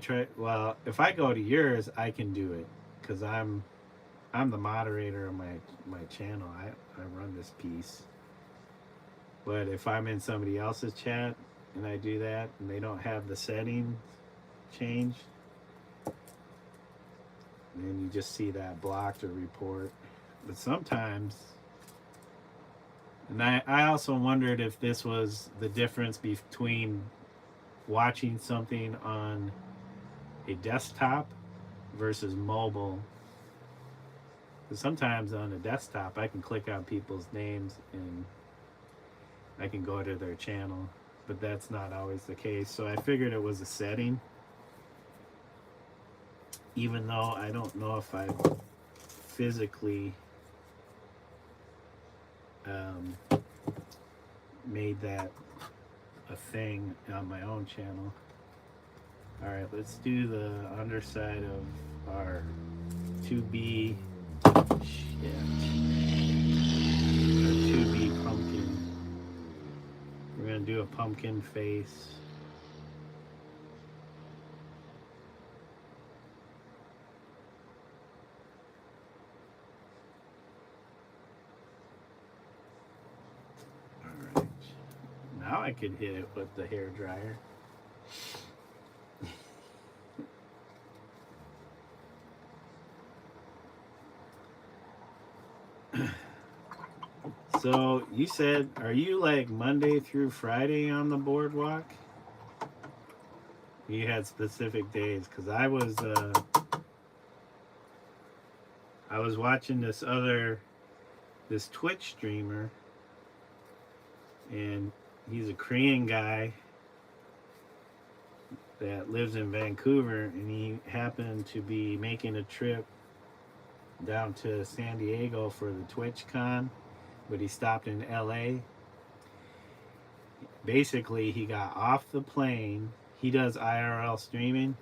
go to yours, I can do it because I'm the moderator of my channel. I run this piece. But if I'm in somebody else's chat and I do that and they don't have the settings changed, then you just see that blocked or report. But sometimes, and I also wondered if this was the difference between watching something on a desktop versus mobile. Because sometimes on a desktop I can click on people's names and I can go to their channel. but that's not always the case. So I figured it was a setting, even though I don't know if I physically um, made that a thing on my own channel. All right, let's do the underside of our 2B shit. Our 2B pumpkin. We're gonna do a pumpkin face. All right. Now I could hit it with the hair dryer. So you said, are you like Monday through Friday on the boardwalk? You had specific days, because I was watching this Twitch streamer, and he's a Korean guy that lives in Vancouver, and he happened to be making a trip down to San Diego for the TwitchCon, but he stopped in LA. Basically, he got off the plane. He does IRL streaming.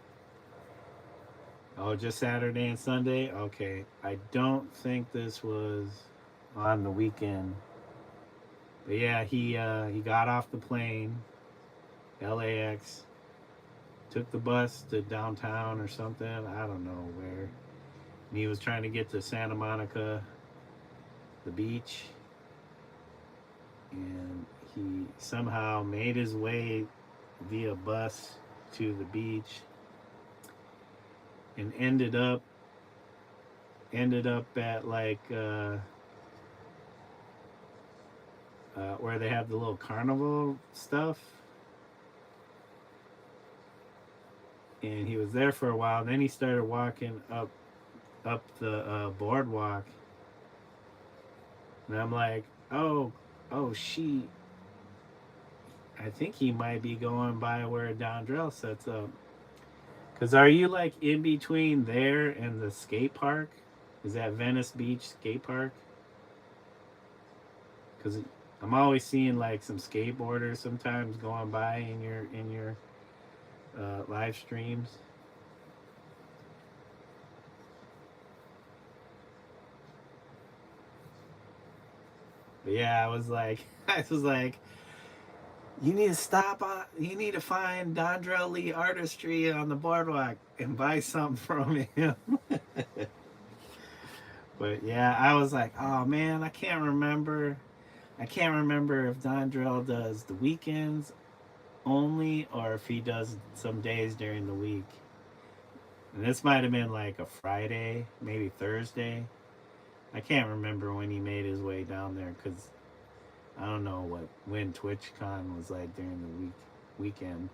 Oh, just Saturday and Sunday? Okay. I don't think this was on the weekend. But yeah, he got off the plane, LAX, took the bus to downtown or something. I don't know where. And he was trying to get to Santa Monica, the beach. And he somehow made his way via bus to the beach and ended up at like where they have the little carnival stuff, and he was there for a while. Then he started walking up the boardwalk, and I'm like, oh she, I think he might be going by where Dondrell sets up. Because are you like in between there and the skate park? Is that Venice Beach skate park? Because I'm always seeing like some skateboarders sometimes going by in your live streams. But yeah, I was like, you need to stop on. You need to find Dondrell Lee Artistry on the boardwalk and buy something from him. But yeah, I was like, oh man, I can't remember if Dondrell does the weekends only or if he does some days during the week. And this might have been like a Friday, maybe Thursday. I can't remember when he made his way down there because I don't know when TwitchCon was like during the weekend.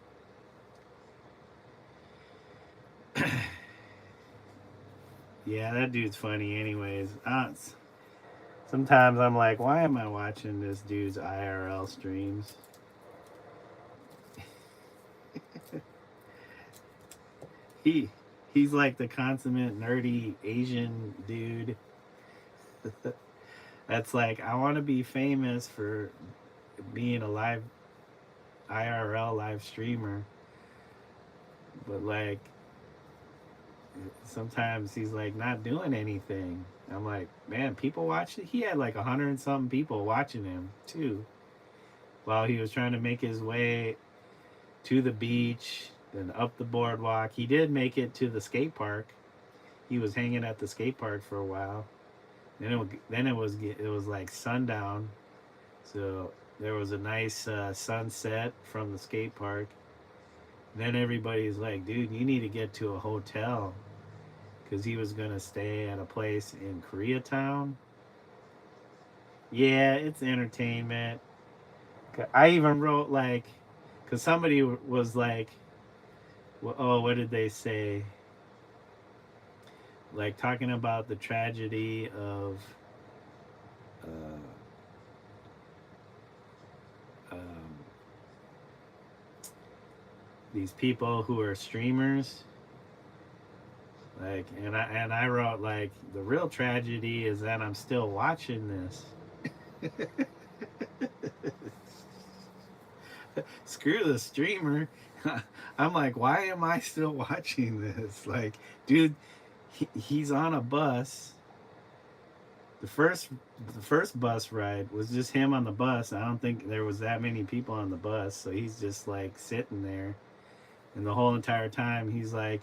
Yeah, that dude's funny anyways. Sometimes I'm like, why am I watching this dude's IRL streams? He's like the consummate nerdy Asian dude. That's like, I want to be famous for being a live IRL live streamer. But like sometimes he's like not doing anything. I'm like, man, people watch it. He had like 100 and something people watching him too, while he was trying to make his way to the beach, then up the boardwalk. He did make it to the skate park. He was hanging at the skate park for a while. Then it was like sundown, so there was a nice sunset from the skate park. Then everybody's like, dude, you need to get to a hotel, because he was going to stay at a place in Koreatown. Yeah, it's entertainment. I even wrote like, because somebody was like, oh, what did they say? Like talking about the tragedy of um, these people who are streamers. Like, and I wrote like, the real tragedy is that I'm still watching this. Screw the streamer. I'm like, why am I still watching this? Like, dude, he's on a bus. The first bus ride was just him on the bus. I don't think there was that many people on the bus, so he's just like sitting there, and the whole entire time he's like,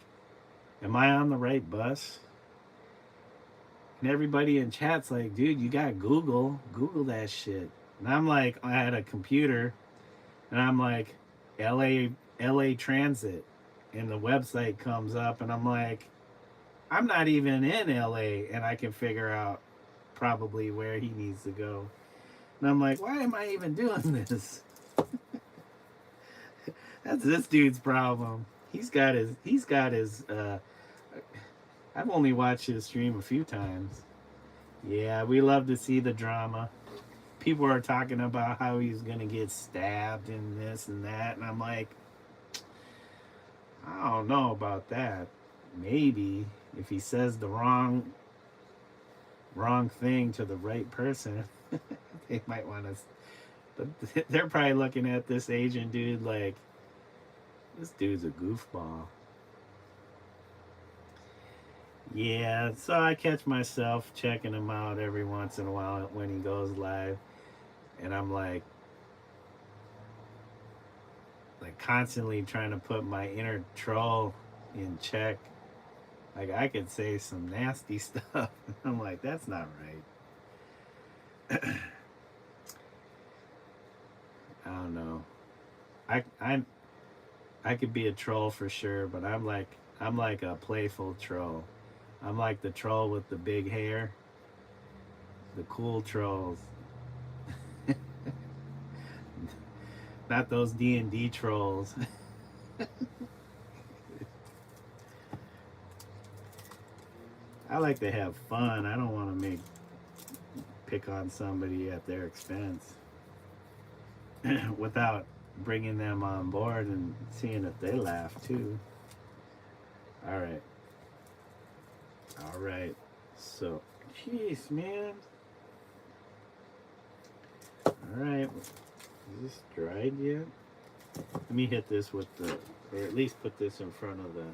"Am I on the right bus?" And everybody in chat's like, "Dude, you got Google that shit." And I'm like, I had a computer, and I'm like, LA Transit, and the website comes up, and I'm like, I'm not even in LA, and I can figure out probably where he needs to go. And I'm like, why am I even doing this? That's this dude's problem. He's got his I've only watched his stream a few times. Yeah, we love to see the drama. People are talking about how he's gonna get stabbed and this and that, and I'm like, I don't know about that. Maybe if he says the wrong thing to the right person, they might want to. But they're probably looking at this Asian dude like, this dude's a goofball. Yeah, so I catch myself checking him out every once in a while when he goes live, and I'm like constantly trying to put my inner troll in check. Like, I could say some nasty stuff. I'm like, that's not right. I don't know. I could be a troll for sure, but I'm like a playful troll. I'm like the troll with the big hair. The cool trolls. Not those D&D trolls. I like to have fun. I don't want to pick on somebody at their expense without bringing them on board and seeing if they laugh too. All right. All right. So, jeez, man. All right. Is this dried yet? Let me hit this with the, or at least put this in front of the,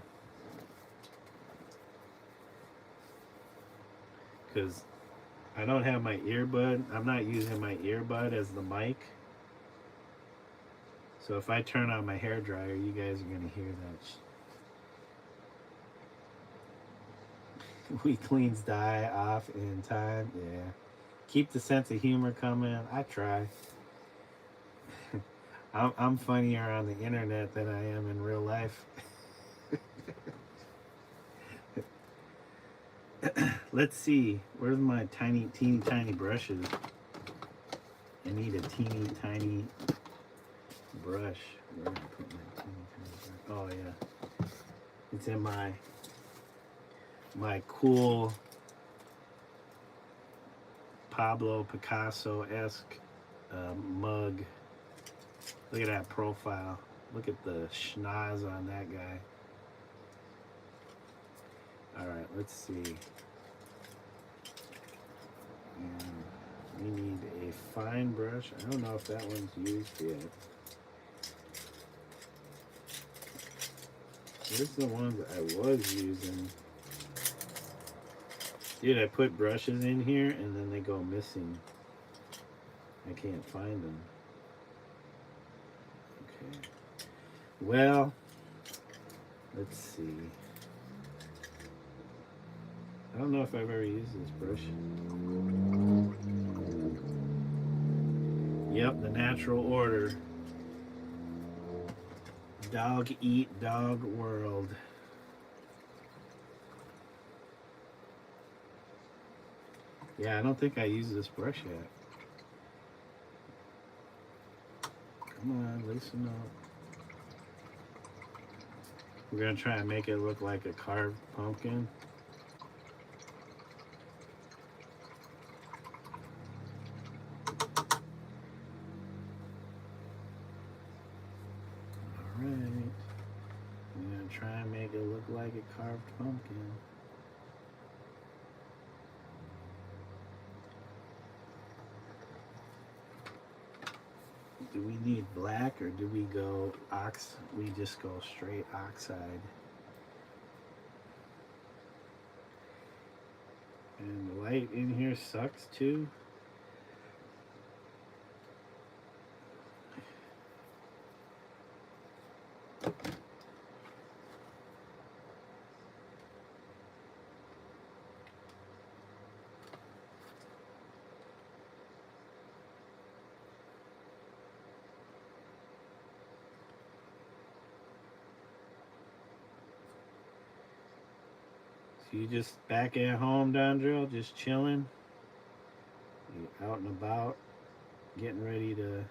because I don't have my earbud. I'm not using my earbud as the mic. So if I turn on my hair dryer, you guys are going to hear that. We cleans dye off in time. Yeah. Keep the sense of humor coming. I try. I'm funnier on the internet than I am in real life. Let's see. Where's my teeny tiny brushes? I need a teeny tiny brush. Where did I put my teeny tiny brush? Oh yeah. It's in my cool Pablo Picasso-esque mug. Look at that profile. Look at the schnoz on that guy. Alright, let's see. And we need a fine brush. I don't know if that one's used yet. Here's the ones I was using. Dude, I put brushes in here and then they go missing. I can't find them. Okay. Well, let's see. I don't know if I've ever used this brush. Yep, the natural order. Dog eat dog world. Yeah, I don't think I used this brush yet. Come on, loosen up. We're gonna try and make it look like a carved pumpkin. Alright. try and make it look like a carved pumpkin. Do we need black or do we go we just go straight oxide? And the light in here sucks too. So you just back at home, Dondrill, just chilling? You out and about, getting ready to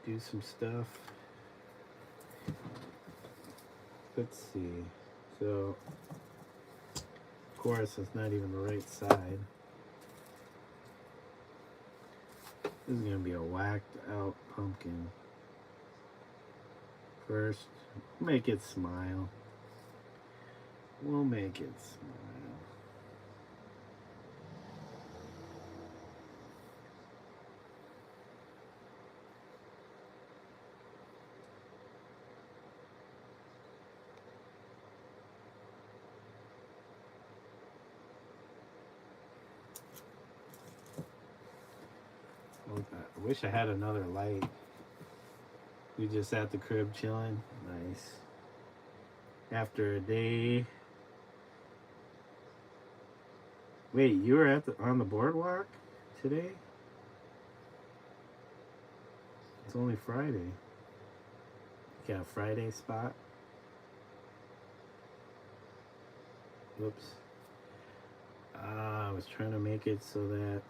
do some stuff? Let's see. So, of course, it's not even the right side. This is going to be a whacked out pumpkin. First, make it smile. We'll make it smile. I wish I had another light. We just at the crib chilling. Nice. After a day. Wait, you were on the boardwalk today? It's only Friday. You got a Friday spot? Whoops. I was trying to make it so that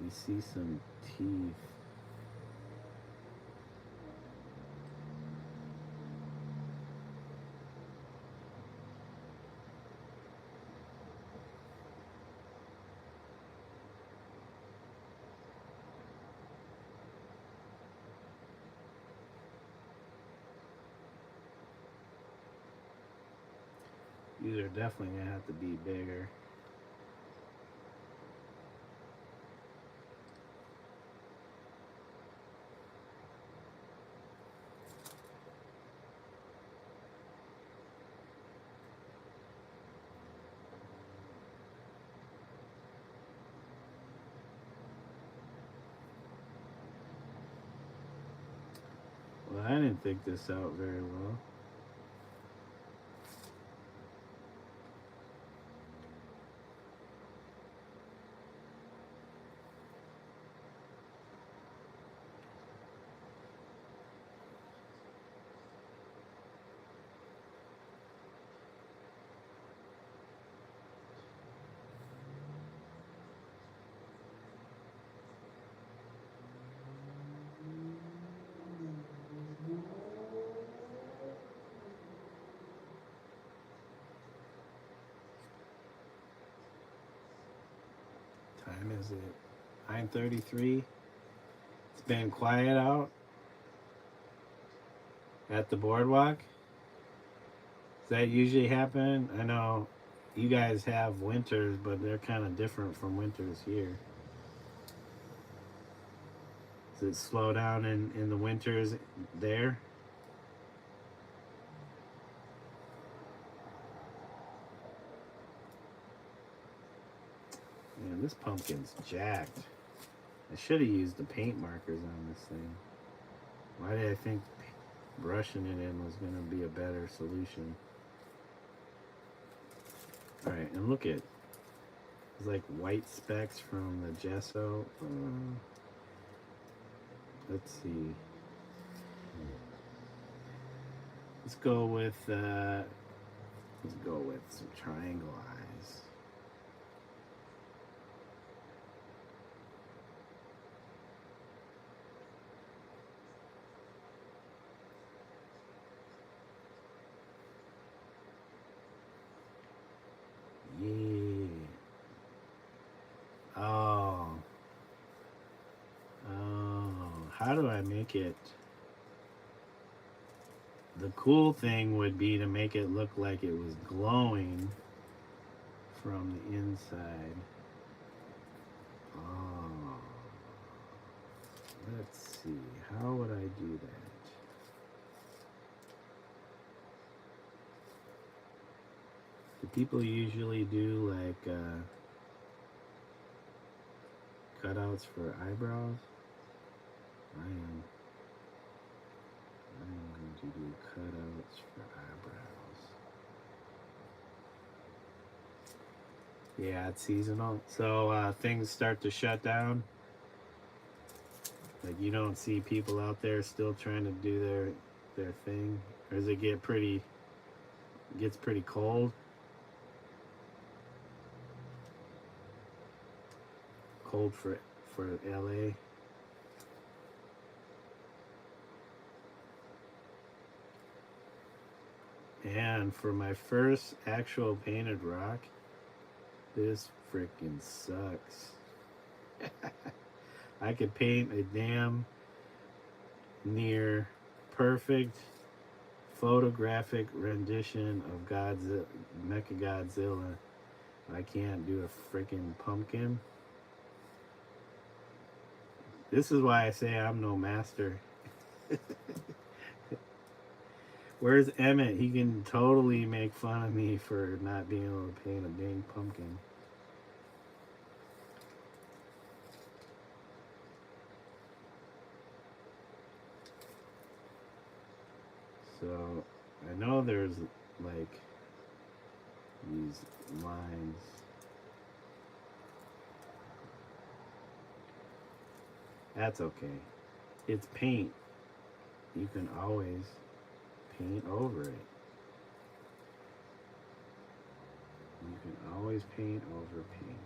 we see some teeth. These are definitely gonna have to be bigger. Well, I didn't think this out very well. Time is it? 9:33. It's been quiet out at the boardwalk. Does that usually happen? I know you guys have winters, but they're kind of different from winters here. Does it slow down in the winters there? Man, this pumpkin's jacked. I should have used the paint markers on this thing. Why did I think brushing it in was going to be a better solution? Alright, and look at, it's like white specks from the gesso. Let's see. Let's go with some triangle eyes. Yeah. Oh. how do I make it? The cool thing would be to make it look like it was glowing from the inside. Oh, let's see. How would I do that? Do people usually do like cutouts for eyebrows? I am going to do cutouts for eyebrows. Yeah, it's seasonal. So things start to shut down. Like you don't see people out there still trying to do their thing. Or does it gets pretty cold? Cold for LA. And for my first actual painted rock, this freaking sucks. I could paint a damn near perfect photographic rendition of Mechagodzilla. I can't do a freaking pumpkin. This is why I say I'm no master. Where's Emmett? He can totally make fun of me for not being able to paint a dang pumpkin. So I know there's like these lines. That's okay. It's paint. You can always paint over it. You can always paint over paint.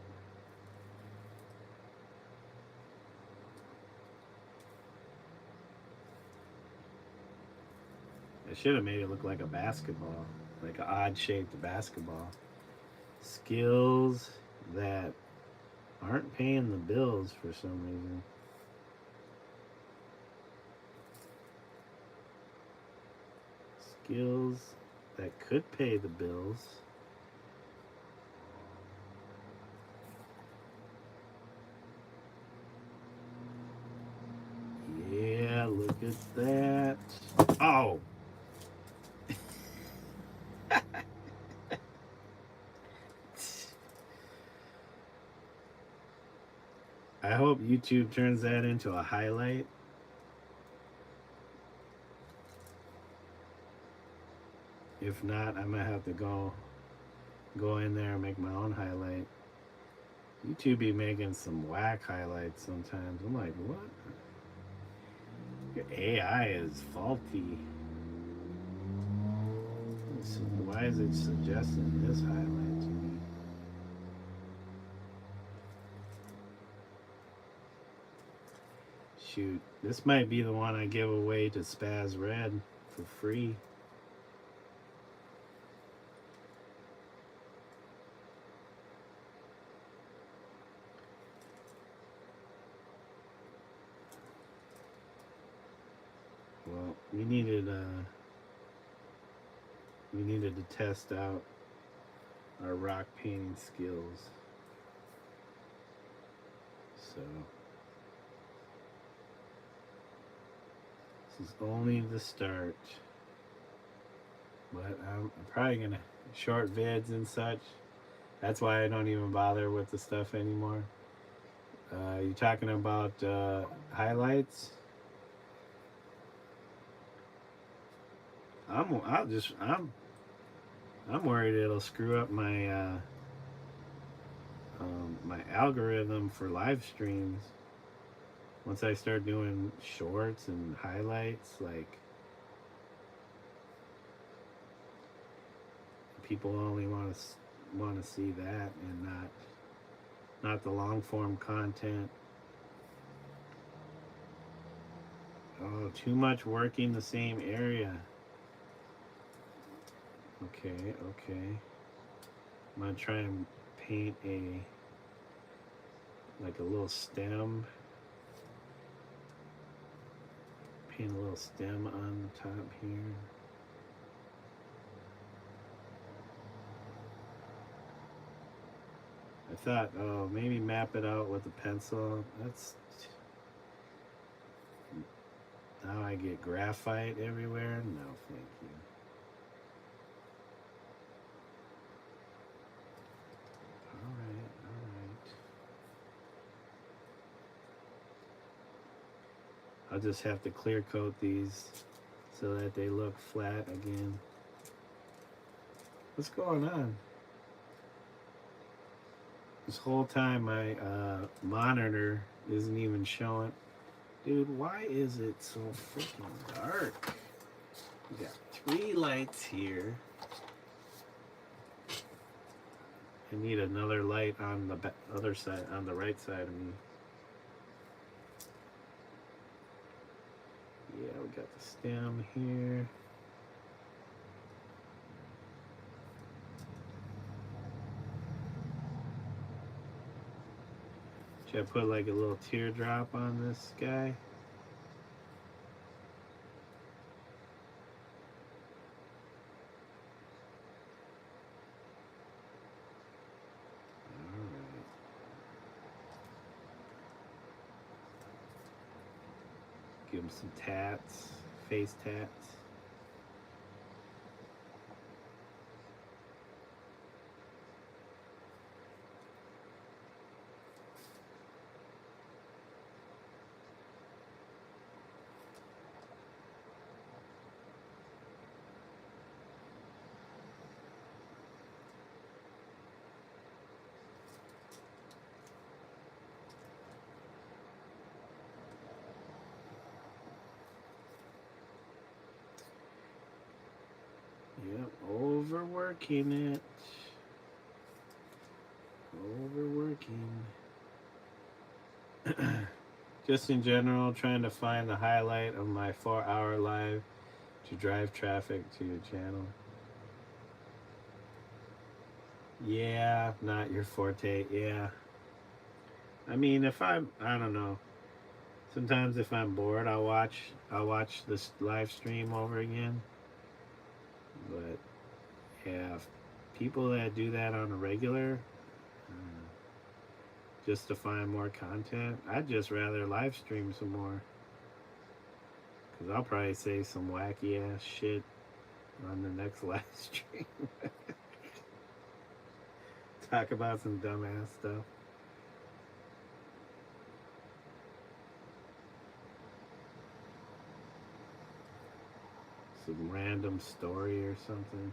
I should have made it look like a basketball, like an odd-shaped basketball. Skills that aren't paying the bills for some reason. Skills that could pay the bills. Yeah, look at that. Oh! I hope YouTube turns that into a highlight. If not, I might have to go in there and make my own highlight. YouTube be making some whack highlights sometimes. I'm like, what? Your AI is faulty. So why is it suggesting this highlight to me? Shoot, this might be the one I give away to Spaz Red for free. Well, we needed to test out our rock painting skills. So this is only the start. But I'm probably gonna short vids and such. That's why I don't even bother with the stuff anymore. You talking about highlights? I'm worried it'll screw up my my algorithm for live streams. Once I start doing shorts and highlights, like people only want to see that and not the long form content. Oh, too much working the same area. Okay. I'm gonna try and paint like a little stem. paint a little stem on the top here. I thought, oh, maybe map it out with a pencil. That's... Now I get graphite everywhere. No, thank you. Alright, alright. I'll just have to clear coat these so that they look flat again. What's going on? This whole time my monitor isn't even showing. Dude, why is it so freaking dark? We got 3 lights here. I need another light on the other side, on the right side of me. Yeah, we got the stem here. Should I put like a little teardrop on this guy? Alright. Give him some tats, face tats. Yep, overworking it. Overworking. Just in general, trying to find the highlight of my 4-hour live to drive traffic to your channel. Yeah, not your forte. Yeah. I mean, if I don't know. Sometimes if I'm bored, I'll watch this live stream over again. But yeah, people that do that on a regular, just to find more content, I'd just rather live stream some more. Because I'll probably say some wacky ass shit on the next live stream. Talk about some dumbass stuff. Some random story or something.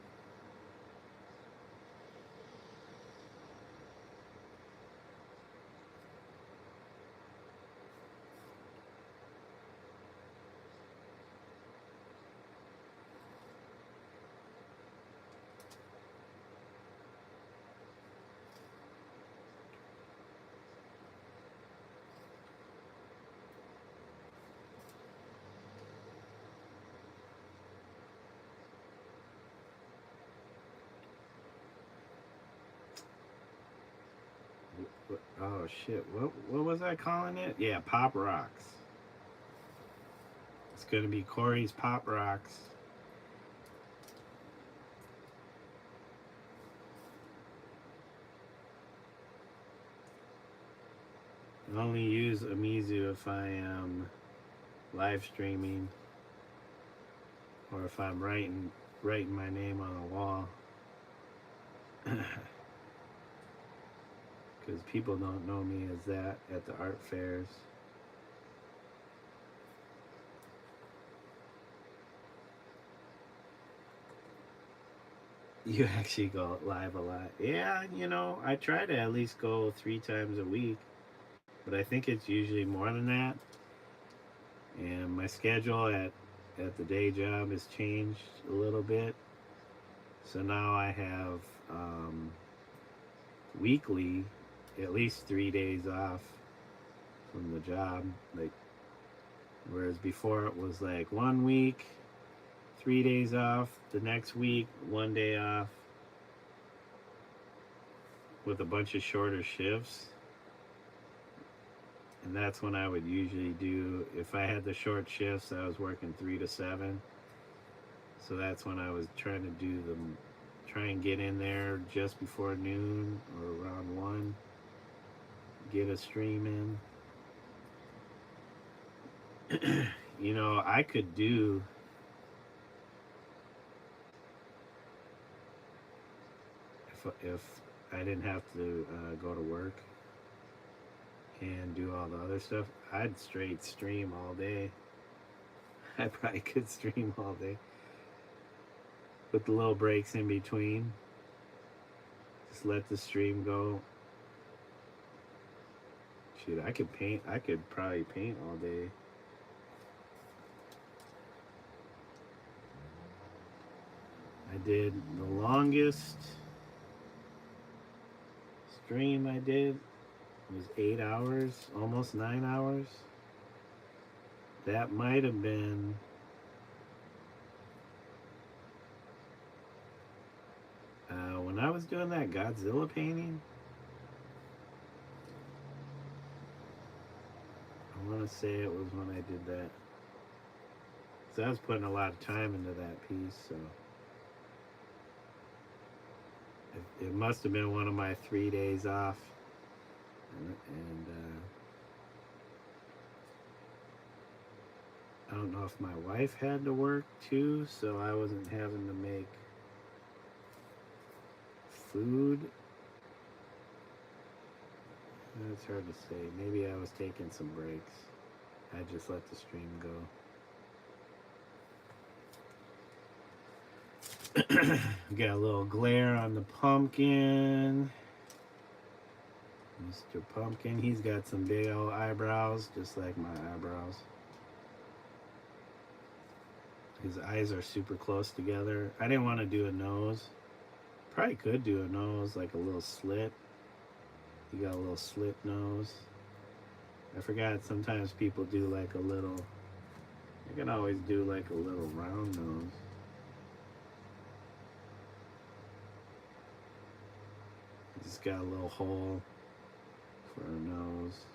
Oh shit, what was I calling it? Yeah, Pop Rocks. It's gonna be Corey's Pop Rocks. I only use Omizu if I am live streaming or if I'm writing my name on a wall. Because people don't know me as that at the art fairs. You actually go live a lot. Yeah, you know, I try to at least go 3 times a week, but I think it's usually more than that. And my schedule at the day job has changed a little bit. So now I have weekly, at least 3 days off from the job. Like, whereas before it was like 1 week, 3 days off, the next week 1 day off, with a bunch of shorter shifts. And that's when I would usually do, if I had the short shifts, I was working 3 to 7. So that's when I was trying to do them, try and get in there just before noon or around 1, get a stream in. You know, I could do, if I didn't have to go to work and do all the other stuff, I'd straight stream all day. I probably could stream all day with the little breaks in between. Just let the stream go. Shoot, I could paint. I could probably paint all day. I did the longest stream I did was 8 hours, almost 9 hours. That might have been when I was doing that Godzilla painting. I want to say it was when I did that. So I was putting a lot of time into that piece, so it must have been one of my 3 days off. And I don't know if my wife had to work too, so I wasn't having to make food. It's hard to say. Maybe I was taking some breaks. I just let the stream go. Got a little glare on the pumpkin. Mr. Pumpkin, he's got some big old eyebrows, just like my eyebrows. His eyes are super close together. I didn't want to do a nose. Probably could do a nose, like a little slit. He got a little slit nose. I forgot sometimes people do like a little, you can always do like a little round nose. Just got a little hole for a nose.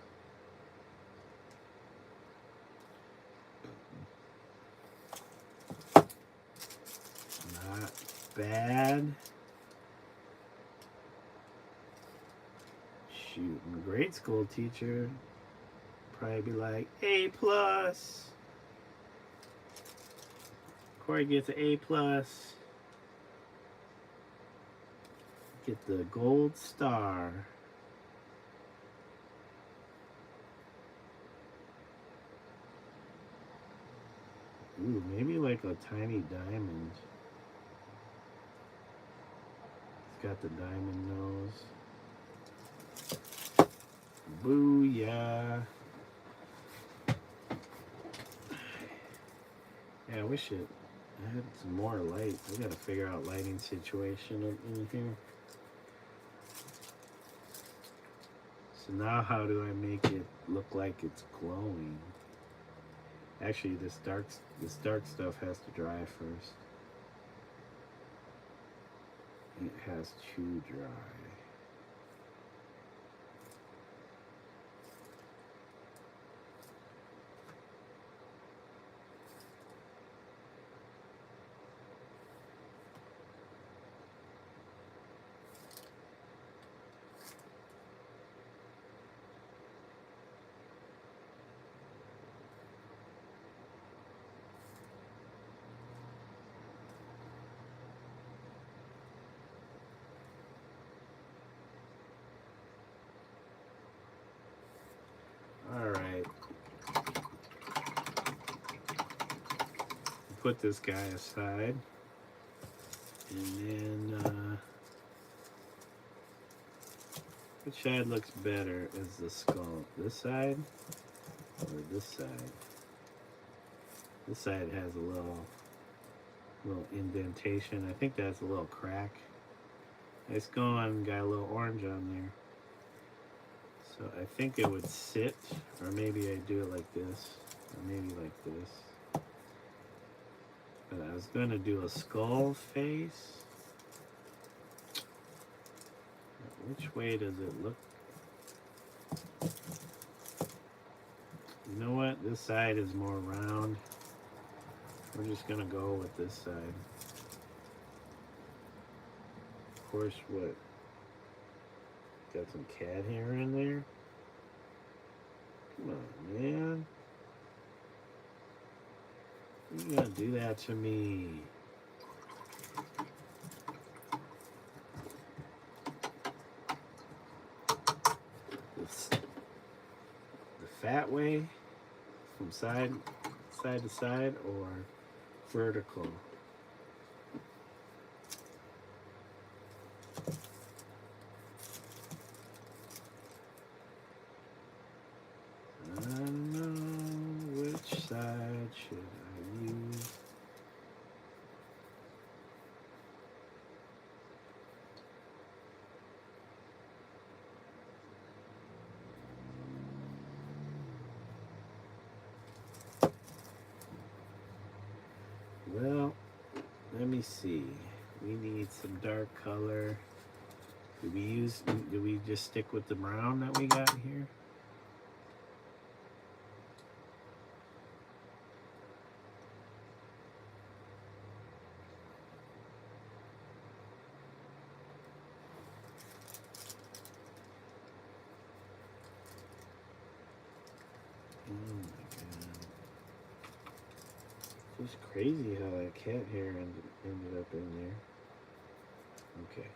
Not bad. Shoot, I'm a grade school teacher. Probably be like, A+. Corey gets an A+. Get the gold star. Ooh, maybe like a tiny diamond. It's got the diamond nose. Booyah. Yeah, I wish I had some more light. I gotta figure out lighting situation in here. So now how do I make it look like it's glowing? Actually, this dark stuff has to dry first. It has to dry. Alright. Put this guy aside. And then, which side looks better as the skull? This side or this side? This side has a little indentation. I think that's a little crack. It's going, got a little orange on there. So I think it would sit, or maybe I do it like this, or maybe like this. But I was going to do a skull face. Which way does it look? This side is more round. We're just gonna go with this side. Of course, what? Got some cat hair in there. Come on, man. You're gonna do that to me. The fat way, from side to side, or vertical. I don't know which side should I use. Well, let me see. We need some dark color. Do we just stick with the brown that we got here? Oh my god. It's just crazy how that cat hair ended up in there. Okay.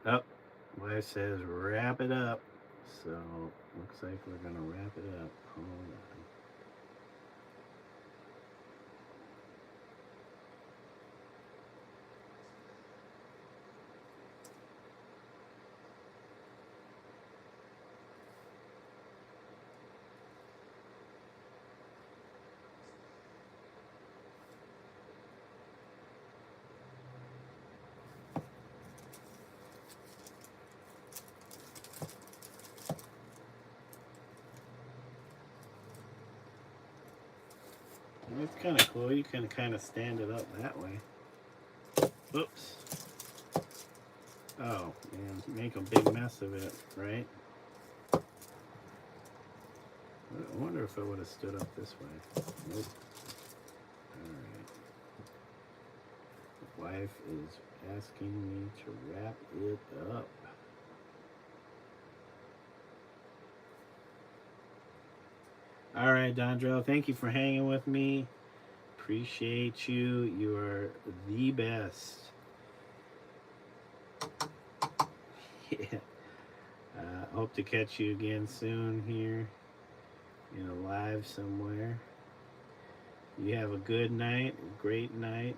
Oh, wife says wrap it up. So, looks like we're going to wrap it up. Hold on. It's kind of cool. You can kind of stand it up that way. Oops. Oh, man. Make a big mess of it, right? I wonder if I would have stood up this way. Nope. Alright. Wife is asking me to wrap it up. Alright, Dondrell. Thank you for hanging with me. Appreciate you. You are the best. Yeah. Hope to catch you again soon here in a live somewhere. You have a good night, a great night.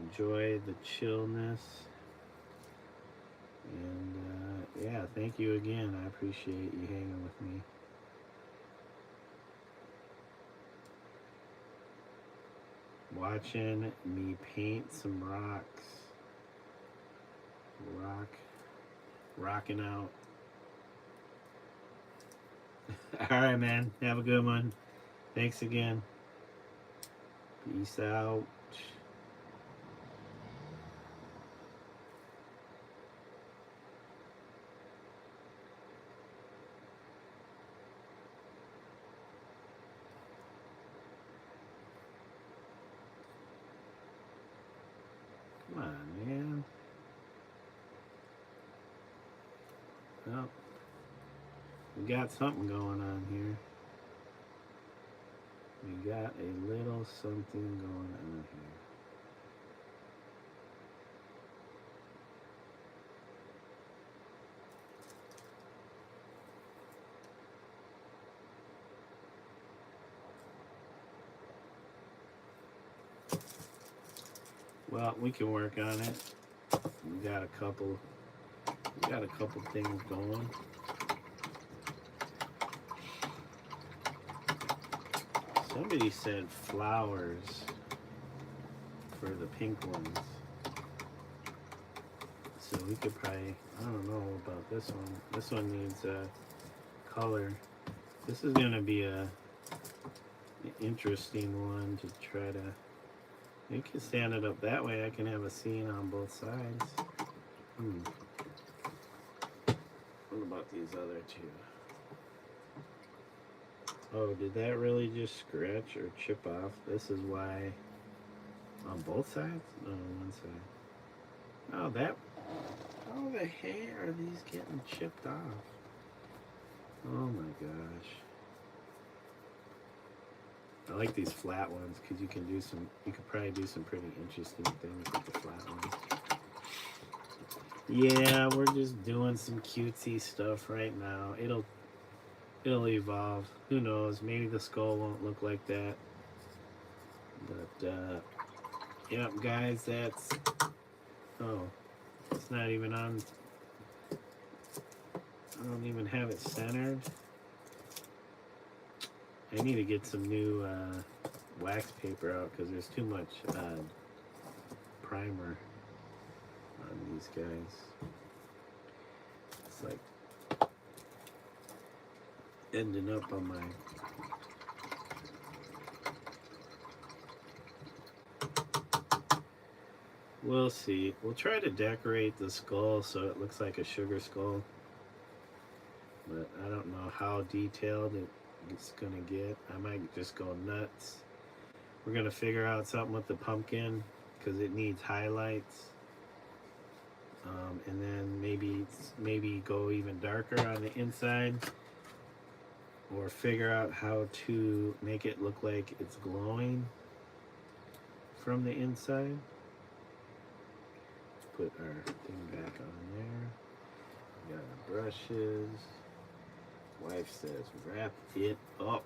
Enjoy the chillness. And yeah, thank you again. I appreciate you hanging with me. Watching me paint some rocks. Rocking out. All right, man. Have a good one. Thanks again. Peace out. Come on, man. Well, we got something going on here. We got a little something going on here. Well, we can work on it. We got a couple things going. Somebody said flowers for the pink ones. So we could probably, I don't know about this one. This one needs a color. This is gonna be an interesting one to try to, you can stand it up that way. I can have a scene on both sides. What about these other two? Oh, did that really just scratch or chip off? This is why, on both sides? No, on one side. Oh, that, how the heck are these getting chipped off? Oh my gosh. I like these flat ones because you can do some, you could probably do some pretty interesting things with the flat ones. Yeah, we're just doing some cutesy stuff right now. It'll evolve. Who knows? Maybe the skull won't look like that. But yep, guys, that's, oh, it's not even on. I don't even have it centered. I need to get some new wax paper out because there's too much primer on these guys. It's like ending up on my we'll see. We'll try to decorate the skull so it looks like a sugar skull, but I don't know how detailed it's gonna get. I might just go nuts. We're gonna figure out something with the pumpkin because it needs highlights, and then maybe go even darker on the inside, or figure out how to make it look like it's glowing from the inside. Let's put our thing back on there. We got our brushes. Wife says wrap it up.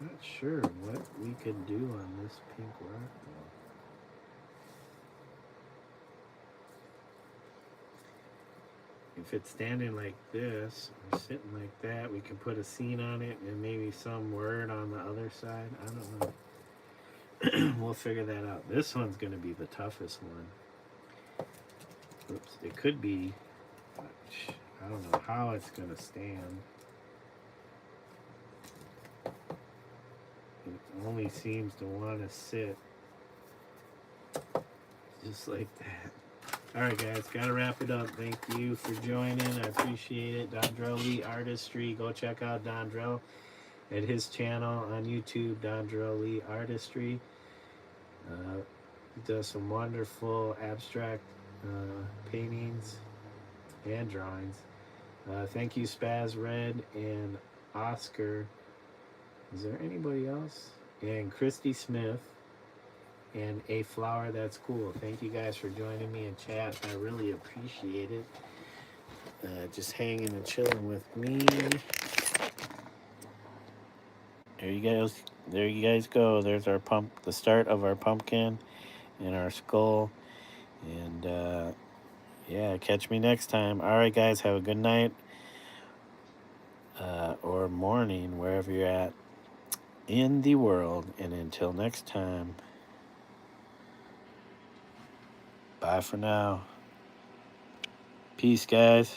Not sure what we could do on this pink rock though. If it's standing like this or sitting like that, we can put a scene on it and maybe some word on the other side. I don't know. We'll figure that out. This one's going to be the toughest one. Oops, it could be, I don't know how it's going to stand. It only seems to want to sit just like that. Alright guys, gotta wrap it up. Thank you for joining. I appreciate it. Dondrell Lee Artistry. Go check out Dondrell at his channel on YouTube, Dondrell Lee Artistry. He does some wonderful abstract paintings and drawings. Thank you, Spaz Red and Oscar. Is there anybody else? And Christy Smith and A Flower That's Cool. Thank you guys for joining me in chat. I really appreciate it. Just hanging and chilling with me. There you guys go. There's our the start of our pumpkin and our skull. And yeah, catch me next time. All right, guys, have a good night or morning, wherever you're at in the world. And until next time, bye for now. Peace, guys.